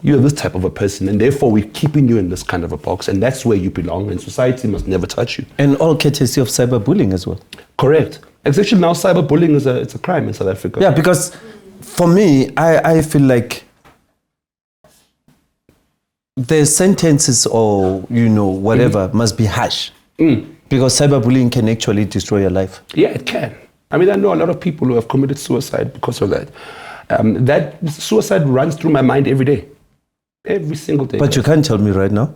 you're this type of a person, and therefore we're keeping you in this kind of a box, and that's where you belong, and society must never touch you. And all courtesy of cyberbullying as well. Correct. Actually, now cyberbullying it's a crime in South Africa. Yeah, because for me, I feel like the sentences or, you know, whatever must be harsh. Because cyberbullying can actually destroy your life. Yeah, it can. I mean, I know a lot of people who have committed suicide because of that. That suicide runs through my mind every day. Every single day. But you can't tell me right now.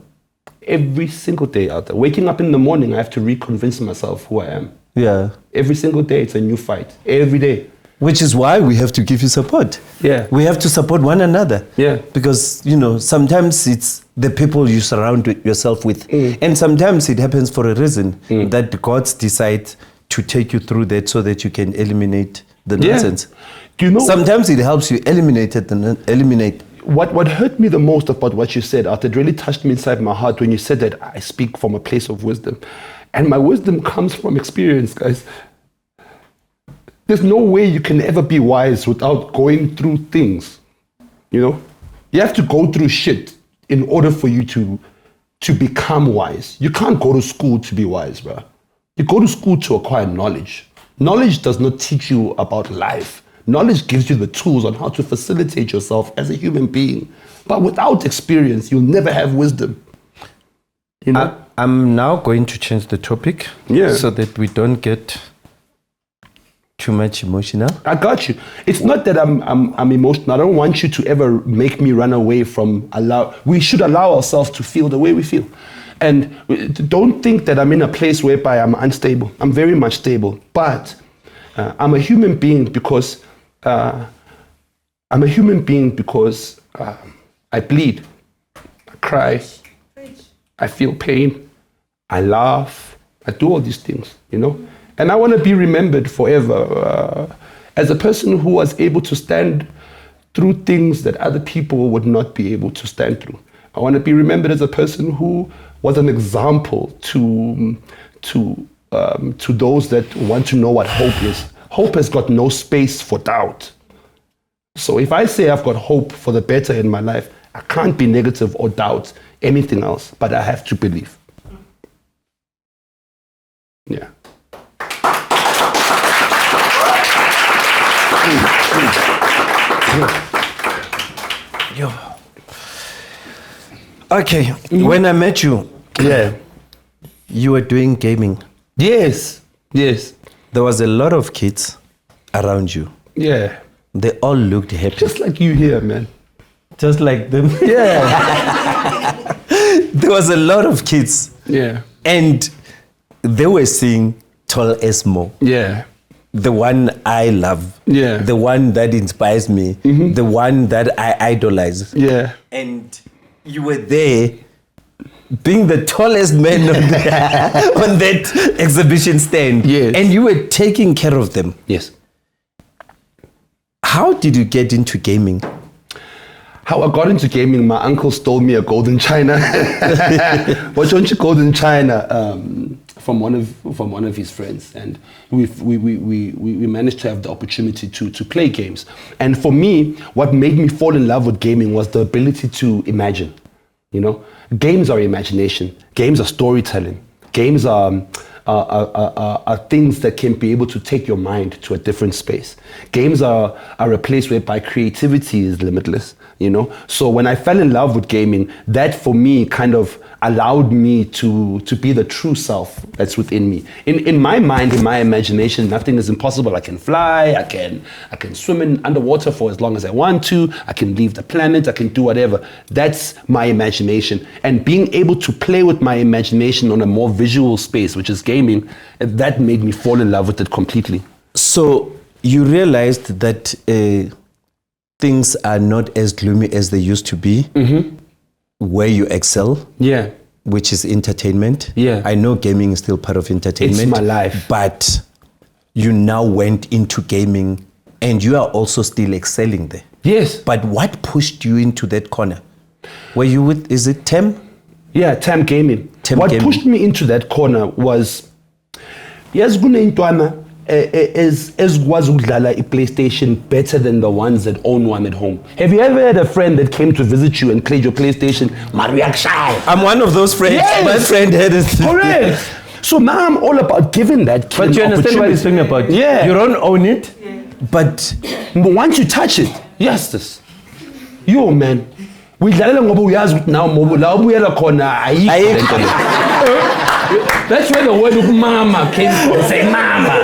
Every single day out there. Waking up in the morning, I have to reconvince myself who I am. Yeah. Every single day, it's a new fight. Every day. Which is why we have to give you support. Yeah. We have to support one another. Yeah. Because, you know, sometimes it's the people you surround yourself with. And sometimes it happens for a reason that the gods decide to take you through that so that you can eliminate the nonsense. Do you know? Sometimes it helps you eliminate. What hurt me the most about what you said, Arthur, it really touched me inside my heart when you said that I speak from a place of wisdom. And my wisdom comes from experience, guys. There's no way you can ever be wise without going through things. You know? You have to go through shit in order for you to become wise. You can't go to school to be wise, bro. You go to school to acquire knowledge. Knowledge does not teach you about life. Knowledge gives you the tools on how to facilitate yourself as a human being. But without experience, you'll never have wisdom. You know? I'm now going to change the topic so that we don't get too much emotional. I got you. It's not that I'm emotional. I don't want you to ever make me run away from we should allow ourselves to feel the way we feel. And don't think that I'm in a place whereby I'm unstable. I'm very much stable. But I'm a human being because I bleed, I cry, I feel pain, I laugh, I do all these things, you know? And I want to be remembered forever as a person who was able to stand through things that other people would not be able to stand through. I want to be remembered as a person who was an example to those that want to know what hope is. Hope has got no space for doubt. So if I say I've got hope for the better in my life, I can't be negative or doubt anything else, but I have to believe. Yeah. Yo. Okay, when I met you, you were doing gaming. Yes. There was a lot of kids around you. Yeah. They all looked happy. Just like you here, man. Just like them. Yeah. There was a lot of kids. Yeah. And they were seeing Tall Esmo. Yeah. The one I love. Yeah. The one that inspires me. Mm-hmm. The one that I idolize. Yeah. And you were there being the tallest man on that exhibition stand. Yes. And you were taking care of them. Yes. How did you get into gaming? How I got into gaming, my uncle stole me a golden china. What don't you golden china from one of his friends, and we managed to have the opportunity to play games. And for me, what made me fall in love with gaming was the ability to imagine. You know, games are imagination. Games are storytelling. Games are things that can be able to take your mind to a different space. Games are a place whereby creativity is limitless, you know? So when I fell in love with gaming, that for me kind of allowed me to be the true self that's within me. In my mind, in my imagination, nothing is impossible. I can fly, I can swim in underwater for as long as I want to, I can leave the planet, I can do whatever. That's my imagination. And being able to play with my imagination on a more visual space, which is gaming, that made me fall in love with it completely. So you realized that things are not as gloomy as they used to be. Mm-hmm. Where you excel, which is entertainment. I know gaming is still part of entertainment. It's my life. But you now went into gaming and you are also still excelling there. Yes. But what pushed you into that corner? Were you with, is it Tem? Yeah, Tem Gaming. What pushed me into that corner was, yes, is was udlala a PlayStation better than the ones that own one at home. Have you ever had a friend that came to visit you and played your PlayStation? I'm one of those friends. Yes. My friend had it. Correct. So now I'm all about giving that kid But you understand what he's talking about? Yeah. You don't own it, but once you touch it, yes, this. Yo, man. We now that's where the word of mama came from. Say mama.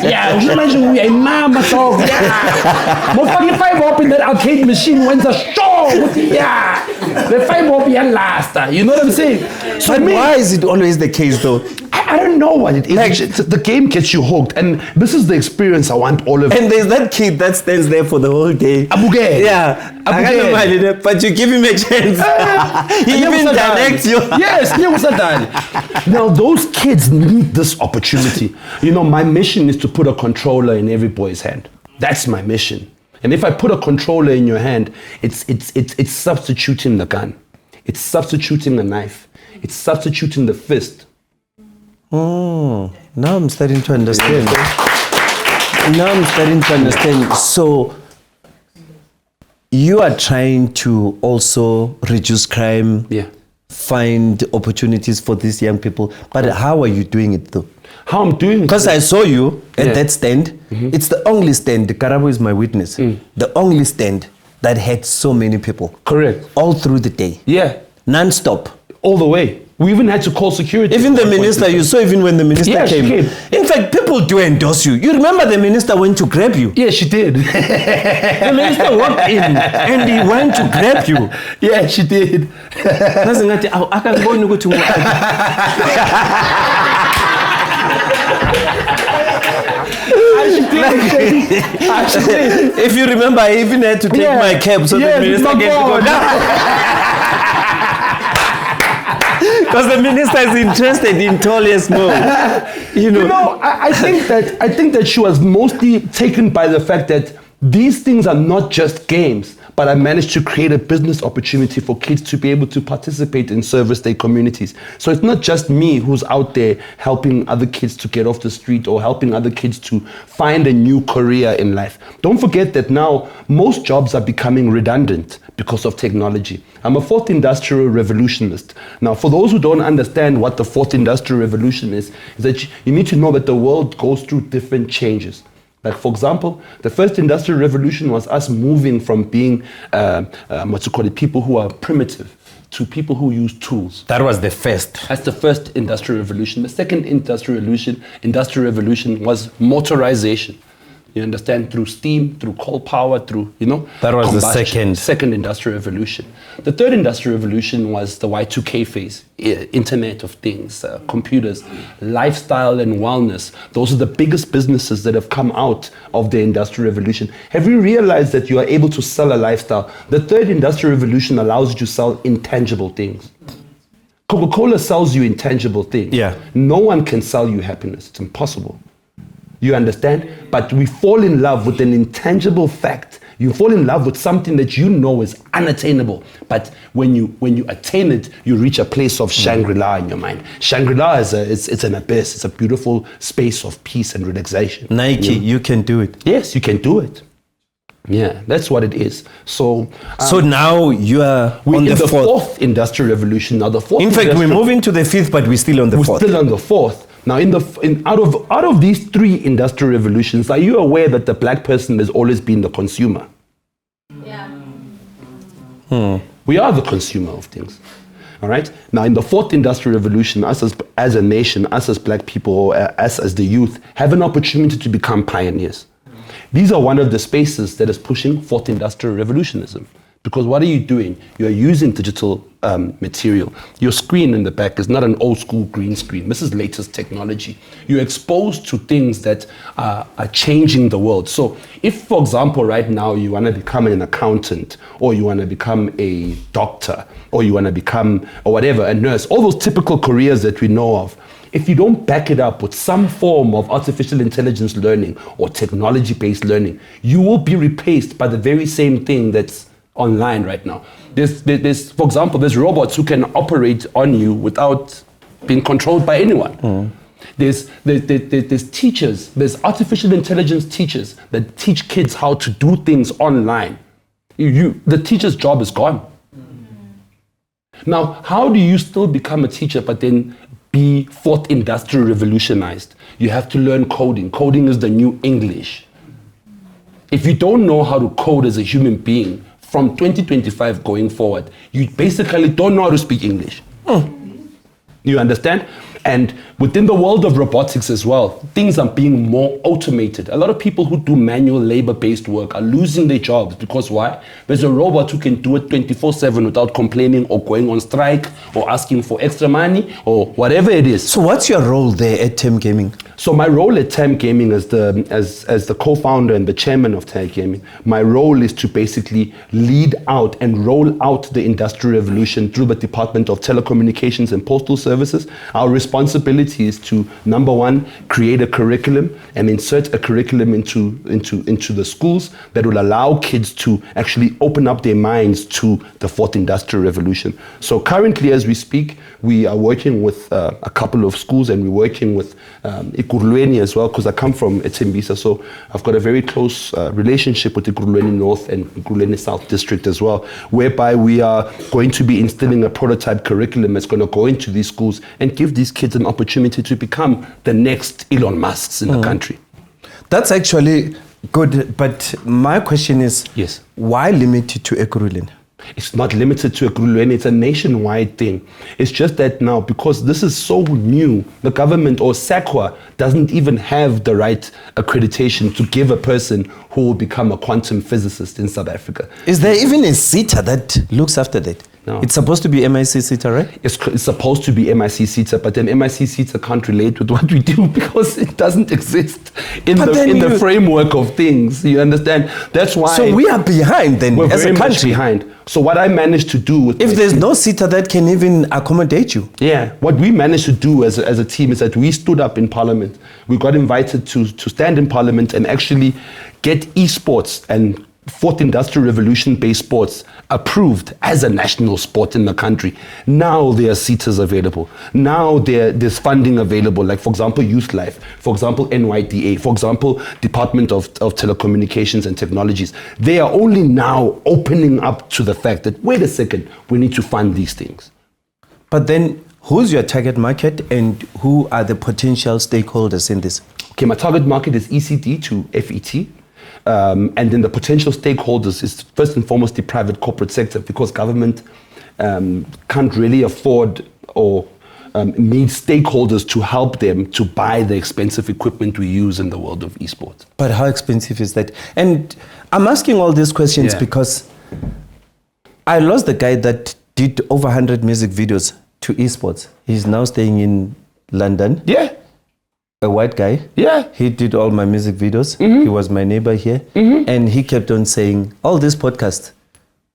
Yeah, you imagine we a mama dog. Yeah. More fucking 5 up in that arcade machine when's a show. Yeah. The 5 up here last. You know what I'm saying? So why is it always the case though? I don't know what it is. Like, the game gets you hooked, and this is the experience I want all of. And there's that kid that stands there for the whole day. Abuge. Yeah. But you give him a chance. He even directs you. Yes, now those kids need this opportunity. You know, my mission is to put a controller in every boy's hand. That's my mission. And if I put a controller in your hand, it's substituting the gun. It's substituting the knife. It's substituting the fist. Oh, now I'm starting to understand. So you are trying to also reduce crime, find opportunities for these young people. But how are you doing it though? How I'm doing it? Because I saw you at that stand. Mm-hmm. It's the only stand, Karabo is my witness, the only stand that had so many people. Correct. All through the day. Yeah. Non-stop. All the way. We even had to call security. Even the minister, you saw even when the minister She came. came. In fact, people do endorse you. You remember the minister went to grab you. Yeah, she did. The minister walked in and he went to grab you. Yeah, she did. If you remember, I even had to take my cap so the minister can go down. Because the minister is interested in tallest mode. I think that she was mostly taken by the fact that these things are not just games, but I managed to create a business opportunity for kids to be able to participate and service their communities. So it's not just me who's out there helping other kids to get off the street or helping other kids to find a new career in life. Don't forget that now most jobs are becoming redundant because of technology. I'm a fourth industrial revolutionist. Now, for those who don't understand what the fourth industrial revolution is that you need to know that the world goes through different changes. Like, for example, the first industrial revolution was us moving from being, people who are primitive to people who use tools. That was the first. That's the first industrial revolution. The second industrial revolution was motorization. You understand? Through steam, through coal power, through, That was combustion. the second industrial revolution. The third industrial revolution was the Y2K phase, Internet of Things, computers, lifestyle and wellness. Those are the biggest businesses that have come out of the industrial revolution. Have you realized that you are able to sell a lifestyle? The third industrial revolution allows you to sell intangible things. Coca-Cola sells you intangible things. Yeah. No one can sell you happiness. It's impossible. You understand? But we fall in love with an intangible fact. You fall in love with something that you know is unattainable. But when you attain it, you reach a place of Shangri-La in your mind. Shangri-La it's an abyss. It's a beautiful space of peace and relaxation. Nike, you can do it. Yes, you can do it. Yeah, that's what it is. So now you are on the fourth industrial revolution. Now the fourth. In fact, we're moving to the fifth, but we're still on the fourth. We're still on the fourth. Now, out of these three industrial revolutions, are you aware that the black person has always been the consumer? Yeah. We are the consumer of things. All right. Now, in the fourth industrial revolution, us as a nation, us as black people, or us as the youth, have an opportunity to become pioneers. These are one of the spaces that is pushing fourth industrial revolutionism. Because what are you doing? You are using digital material. Your screen in the back is not an old school green screen. This is latest technology. You're exposed to things that are changing the world. So if, for example, right now you want to become an accountant, or you want to become a doctor, or you want to become, or whatever, a nurse, all those typical careers that we know of, if you don't back it up with some form of artificial intelligence learning or technology-based learning, you will be replaced by the very same thing that's online right now. There's, for example, there's robots who can operate on you without being controlled by anyone. There's teachers, there's artificial intelligence teachers that teach kids how to do things online. The teacher's job is gone. Now, how do you still become a teacher but then be fourth industrial revolutionized? You have to learn coding. Coding is the new English. If you don't know how to code as a human being, from 2025 going forward, you basically don't know how to speak English. You understand? And within the world of robotics as well, things are being more automated. A lot of people who do manual labor-based work are losing their jobs because why? There's a robot who can do it 24/7 without complaining or going on strike or asking for extra money or whatever it is. So what's your role there at Tem Gaming? So my role at Tem Gaming as the co-founder and the chairman of Tem Gaming, my role is to basically lead out and roll out the industrial revolution through the Department of Telecommunications and Postal Services. Our responsibility is to, number one, create a curriculum and insert a curriculum into the schools that will allow kids to actually open up their minds to the fourth industrial revolution. So currently, as we speak, we are working with a couple of schools, and we're working with Ekurhuleni as well, because I come from Tembisa, so I've got a very close relationship with Ekurhuleni North and Ekurhuleni South District as well, whereby we are going to be instilling a prototype curriculum that's going to go into these schools and give these kids an opportunity to become the next Elon Musks in the country. That's actually good, but my question is, yes, why limit it to Ekurhuleni? It's not limited to Ekurhuleni, it's a nationwide thing. It's just that now, because this is so new, the government or SAQA doesn't even have the right accreditation to give a person who will become a quantum physicist in South Africa. Is there even a SETA that looks after that? No. It's supposed to be MIC SETA, right? It's supposed to be MIC SETA, but then MIC SETA can't relate with what we do because it doesn't exist in the framework of things. You understand? That's why. So we are behind then we're as very a country. much behind. So what I managed to do with if there's no SETA that can even accommodate you. Yeah, what we managed to do as a team is that we stood up in Parliament. We got invited to stand in Parliament and actually get esports and Fourth Industrial Revolution based sports approved as a national sport in the country. Now there are SETAs available. Now there's funding available, like for example, Youth Life, for example, NYDA, for example, Department of Telecommunications and Technologies. They are only now opening up to the fact that, wait a second, we need to fund these things. But then who's your target market and who are the potential stakeholders in this? Okay, my target market is ECD to FET. And then the potential stakeholders is first and foremost the private corporate sector, because government can't really afford or need stakeholders to help them to buy the expensive equipment we use in the world of esports. But how expensive is that? And I'm asking all these questions because I lost the guy that did over 100 music videos to esports. He's now staying in London. Yeah. A white guy. Yeah. He did all my music videos. He was my neighbor here. And he kept on saying, all these podcasts,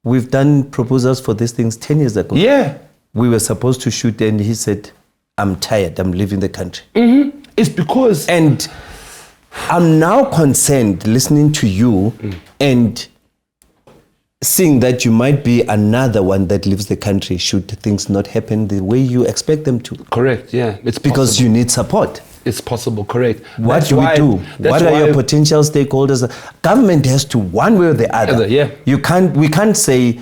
we've done proposals for these things 10 years ago. Yeah. We were supposed to shoot, and he said, I'm tired, I'm leaving the country. It's because... And I'm now concerned listening to you and seeing that you might be another one that leaves the country should things not happen the way you expect them to. Correct, yeah. It's because possible. you need support. It's possible, correct. What do we do? What are your potential stakeholders? Government has to, one way or the other. Yeah. We can't say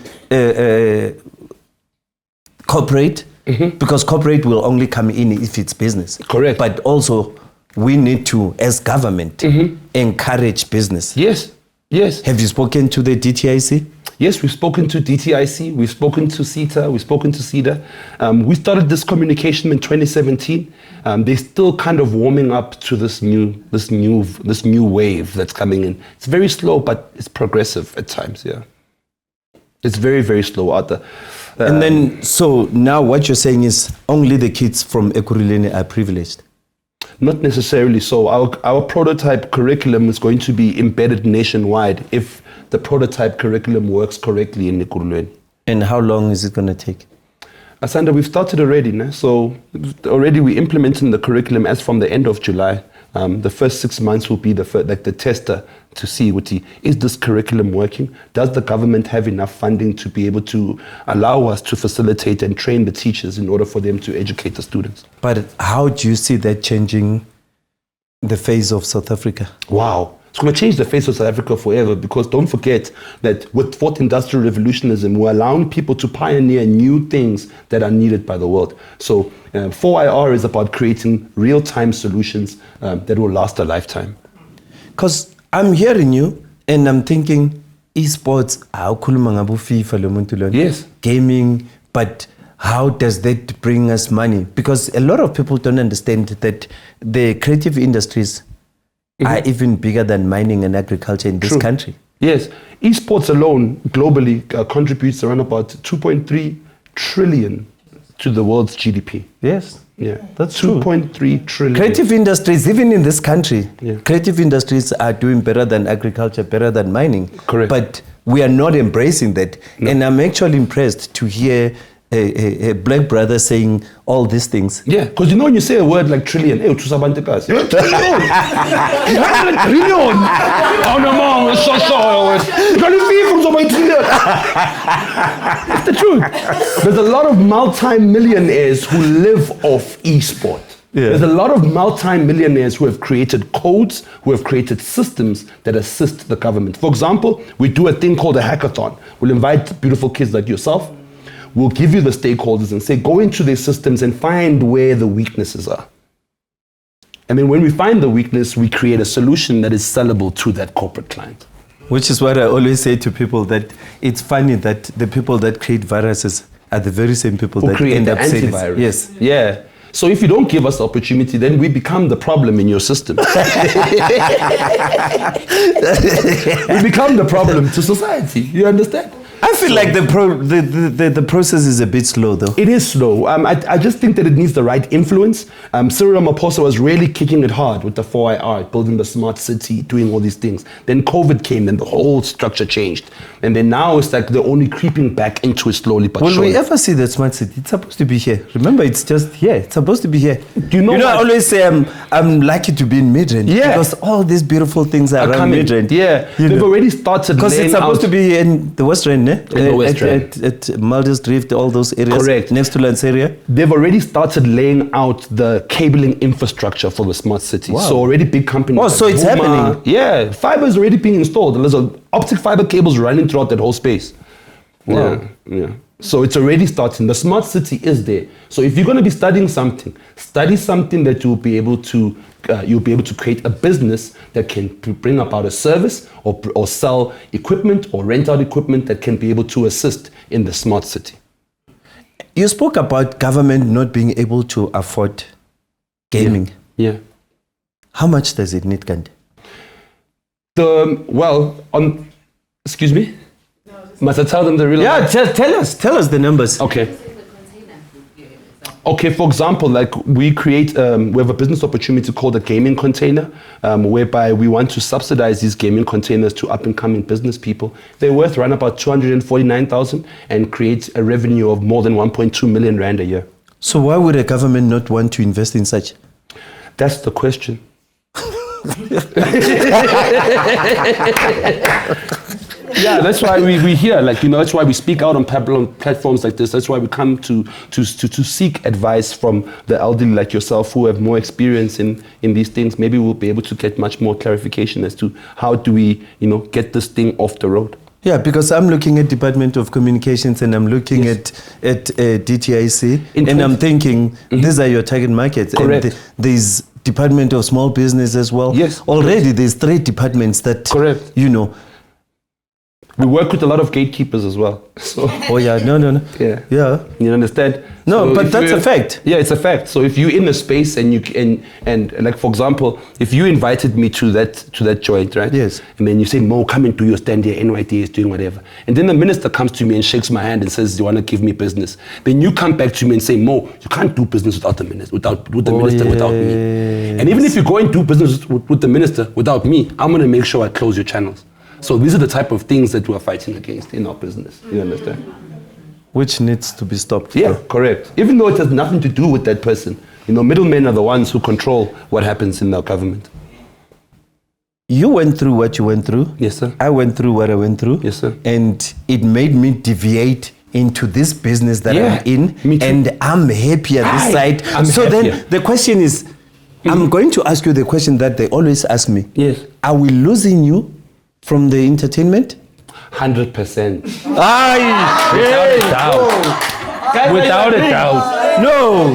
corporate, because corporate will only come in if it's business. Correct. But also, we need to, as government, encourage business. Yes, yes. Have you spoken to the DTIC? Yes, we've spoken to DTIC, we've spoken to SETA, we've spoken to CEDA. We started this communication in 2017. They're still kind of warming up to this new wave that's coming in. It's very slow, but it's progressive at times. Yeah, it's very, very slow, Arthur. And then, so now what you're saying is only the kids from Ekurhuleni are privileged. Not necessarily so. Our prototype curriculum is going to be embedded nationwide if the prototype curriculum works correctly in Ekurhuleni. And how long is it going to take? Asanda, we've started already. Né? So already we're implementing the curriculum as from the end of July. The first 6 months will be the tester to see is this curriculum working? Does the government have enough funding to be able to allow us to facilitate and train the teachers in order for them to educate the students? But how do you see that changing the face of South Africa? Wow. It's going to change the face of South Africa forever, because don't forget that with Fourth Industrial Revolutionism, we're allowing people to pioneer new things that are needed by the world. So 4IR is about creating real-time solutions that will last a lifetime. Because I'm hearing you and I'm thinking, esports, yes, gaming, but how does that bring us money? Because a lot of people don't understand that the creative industries are even bigger than mining and agriculture in this country. Yes, esports alone globally contributes around about 2.3 trillion to the world's GDP. Yes, yeah, that's true. 2.3 trillion. Creative industries, even in this country, creative industries are doing better than agriculture, better than mining. Correct. But we are not embracing that. No. And I'm actually impressed to hear a black brother saying all these things. Yeah, because you know when you say a word like trillion, you're a trillion. You have a trillion. Oh no, mom, it's so sorry. It's the truth. There's a lot of multi-millionaires who live off esport. Yeah. There's a lot of multi-millionaires who have created codes, who have created systems that assist the government. For example, we do a thing called a hackathon. We'll invite beautiful kids like yourself. We'll give you the stakeholders and say, go into these systems and find where the weaknesses are. And then when we find the weakness, we create a solution that is sellable to that corporate client. Which is what I always say to people, that it's funny that the people that create viruses are the very same people Who that create end the up saying antivirus. yes. Yeah. So if you don't give us the opportunity, then we become the problem in your system. We become the problem to society. You understand? I feel like the process is a bit slow, though. It is slow. I just think that it needs the right influence. Cyril Ramaphosa was really kicking it hard with the 4IR, building the smart city, doing all these things. Then COVID came, and the whole structure changed. And then now it's like they're only creeping back into it slowly but surely. Will we ever see that smart city? It's supposed to be here. Remember, it's just here. It's supposed to be here. You know I always say I'm lucky to be in Midrand. Yeah. Because all these beautiful things are around coming. Midrand. Yeah. They've already started because it's supposed to be in the West Rand, in the West Rand. At Maldives Drift, all those areas. Correct. Next to Lanseria. They've already started laying out the cabling infrastructure for the smart city. Wow. So already big companies. Oh, so it's happening. Yeah, fiber is already being installed. There's optic fiber cables running throughout that whole space. Wow. Yeah. So it's already starting. The smart city is there. So if you're going to be studying something, study something that you'll be able to create a business that can bring about a service or sell equipment or rent out equipment that can be able to assist in the smart city. You spoke about government not being able to afford gaming. Yeah. How much does it need, Kandi? Excuse me? Must I tell them the real? Yeah, tell us the numbers. Okay. Okay, for example, like we have a business opportunity called a gaming container, whereby we want to subsidize these gaming containers to up and coming business people. They're worth around about 249,000 and create a revenue of more than 1.2 million rand a year. So why would a government not want to invest in such? That's the question. Yeah, that's why we here, that's why we speak out on platforms like this. That's why we come to seek advice from the elderly like yourself who have more experience in these things. Maybe we'll be able to get much more clarification as to how do we, get this thing off the road. Yeah, because I'm looking at Department of Communications and I'm looking at DTIC and I'm thinking these are your target markets. Correct. And there's Department of Small Business as well. Yes. Already there's 3 departments that, correct. We work with a lot of gatekeepers as well. So. Oh yeah, no. Yeah. You understand? No, so but that's a fact. Yeah, it's a fact. So if you're in a space and like for example, if you invited me to that joint, right? Yes. And then you say, Mo, come and do your stand here. NYT is doing whatever. And then the minister comes to me and shakes my hand and says, "Do you want to give me business?" Then you come back to me and say, "Mo, you can't do business without the minister, without me." And even if you go and do business with the minister without me, I'm gonna make sure I close your channels. So these are the type of things that we are fighting against in our business. You understand? Which needs to be stopped. Yeah, correct. Even though it has nothing to do with that person. Middlemen are the ones who control what happens in our government. You went through what you went through. Yes, sir. I went through what I went through. Yes, sir. And it made me deviate into this business that I'm in. Me too. And I'm happier this side. Then the question is, I'm going to ask you the question that they always ask me. Yes. Are we losing you from the entertainment? 100%. Without a doubt. No.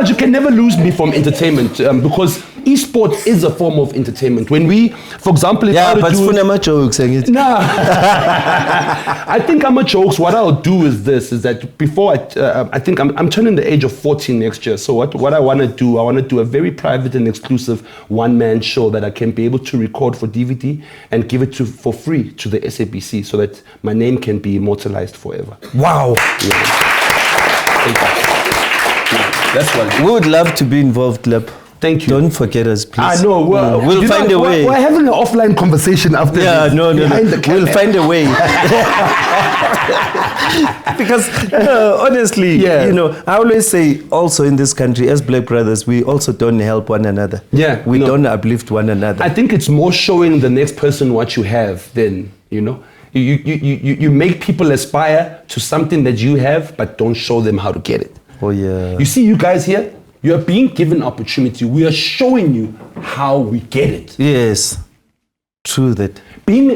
You can never lose me from entertainment because esports is a form of entertainment. When we, for example, if but it's jokes. Nah. I think I'm a jokes. What I'll do is that before I think I'm turning the age of 14 next year. So what I want to do a very private and exclusive one-man show that I can be able to record for DVD and give it for free to the SABC so that my name can be immortalized forever. Wow. Yeah. That's what we would love to be involved, Lep. Thank you. Don't forget us, please. I know. We'll find a way. We're having an offline conversation after this. Yeah, no. We'll find a way. Because honestly, I always say also in this country, as Black brothers, we also don't help one another. Yeah. We don't uplift one another. I think it's more showing the next person what you have than, You make people aspire to something that you have, but don't show them how to get it. Oh, yeah. You see, you guys here, you are being given opportunity. We are showing you how we get it. Yes, true that. Being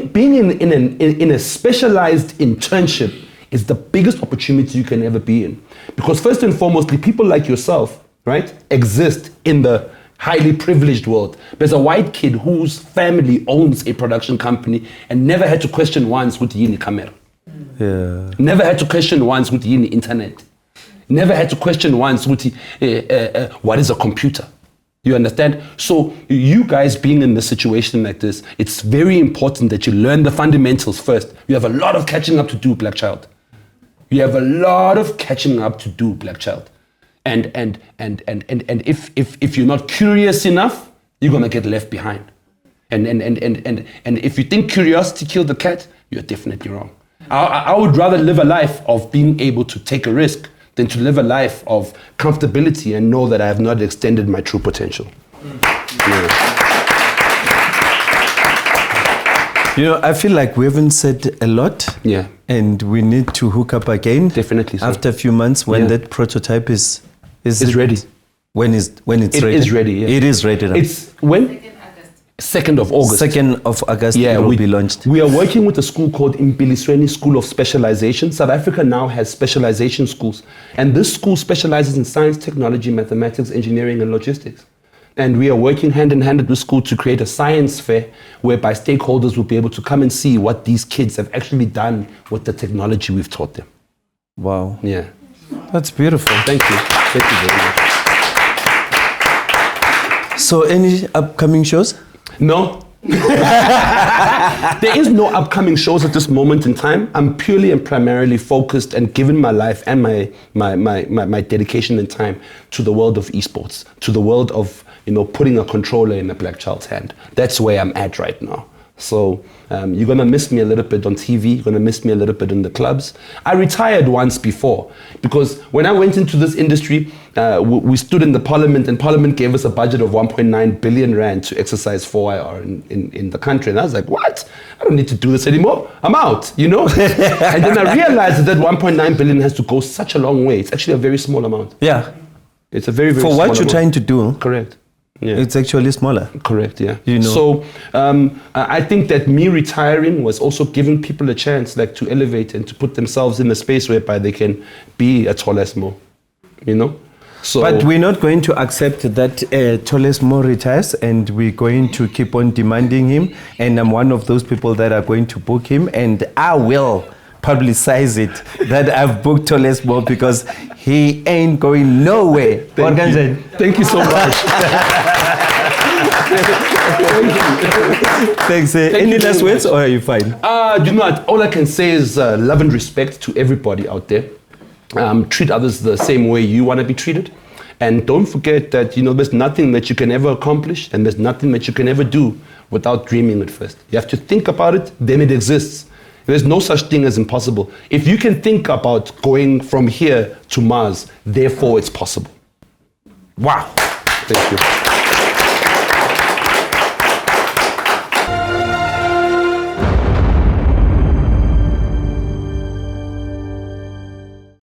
in a specialized internship is the biggest opportunity you can ever be in. Because first and foremost, people like yourself, right, exist in the highly privileged world. There's a white kid whose family owns a production company and never had to question once with the camera. Yeah. Never had to question once with the internet. Never had to question once with what is a computer. You understand? So you guys being in a situation like this, it's very important that you learn the fundamentals first. You have a lot of catching up to do, black child. You have a lot of catching up to do, black child. And if you're not curious enough, you're gonna get left behind. And if you think curiosity killed the cat, you're definitely wrong. I would rather live a life of being able to take a risk than to live a life of comfortability and know that I have not extended my true potential. You know, I feel like we haven't said a lot. Yeah. And we need to hook up again. Definitely so. After a few months when that prototype is ready. When it's ready. It is ready, yeah. It is ready now. It's when? 2nd of August. 2nd of August, it will be launched. We are working with a school called Impilisweni School of Specialization. South Africa now has specialization schools. And this school specializes in science, technology, mathematics, engineering, and logistics. And we are working hand in hand with the school to create a science fair whereby stakeholders will be able to come and see what these kids have actually done with the technology we've taught them. Wow. Yeah. That's beautiful. Thank you. Thank you very much. So any upcoming shows? No. There is no upcoming shows at this moment in time. I'm purely and primarily focused and given my life and my dedication and time to the world of esports, to the world of, you know, putting a controller in a black child's hand. That's where I'm at right now. So you're going to miss me a little bit on TV. You're going to miss me a little bit in the clubs. I retired once before because when I went into this industry, we stood in the parliament and parliament gave us a budget of 1.9 billion rand to exercise 4IR in the country. And I was like, what? I don't need to do this anymore. I'm out, you know? And then I realized that 1.9 billion has to go such a long way. It's actually a very small amount. Yeah. It's a very, very small amount. For what you're amount. trying to do. Correct. Yeah. It's actually smaller. Correct, yeah. You know. So I think that me retiring was also giving people a chance like to elevate and to put themselves in a space whereby they can be a Tolesmo, you know? So, but we're not going to accept that Tolesmo retires, and we're going to keep on demanding him. And I'm one of those people that are going to book him, and I will publicize it that I've booked Tolesmo because he ain't going nowhere. Thank you so much. Thanks. Any last words, or are you fine? You know what? All I can say is love and respect to everybody out there. Treat others the same way you want to be treated. And don't forget that, you know, there's nothing that you can ever accomplish and there's nothing that you can ever do without dreaming it first. You have to think about it, then it exists. There's no such thing as impossible. If you can think about going from here to Mars, therefore it's possible. Wow. Thank you.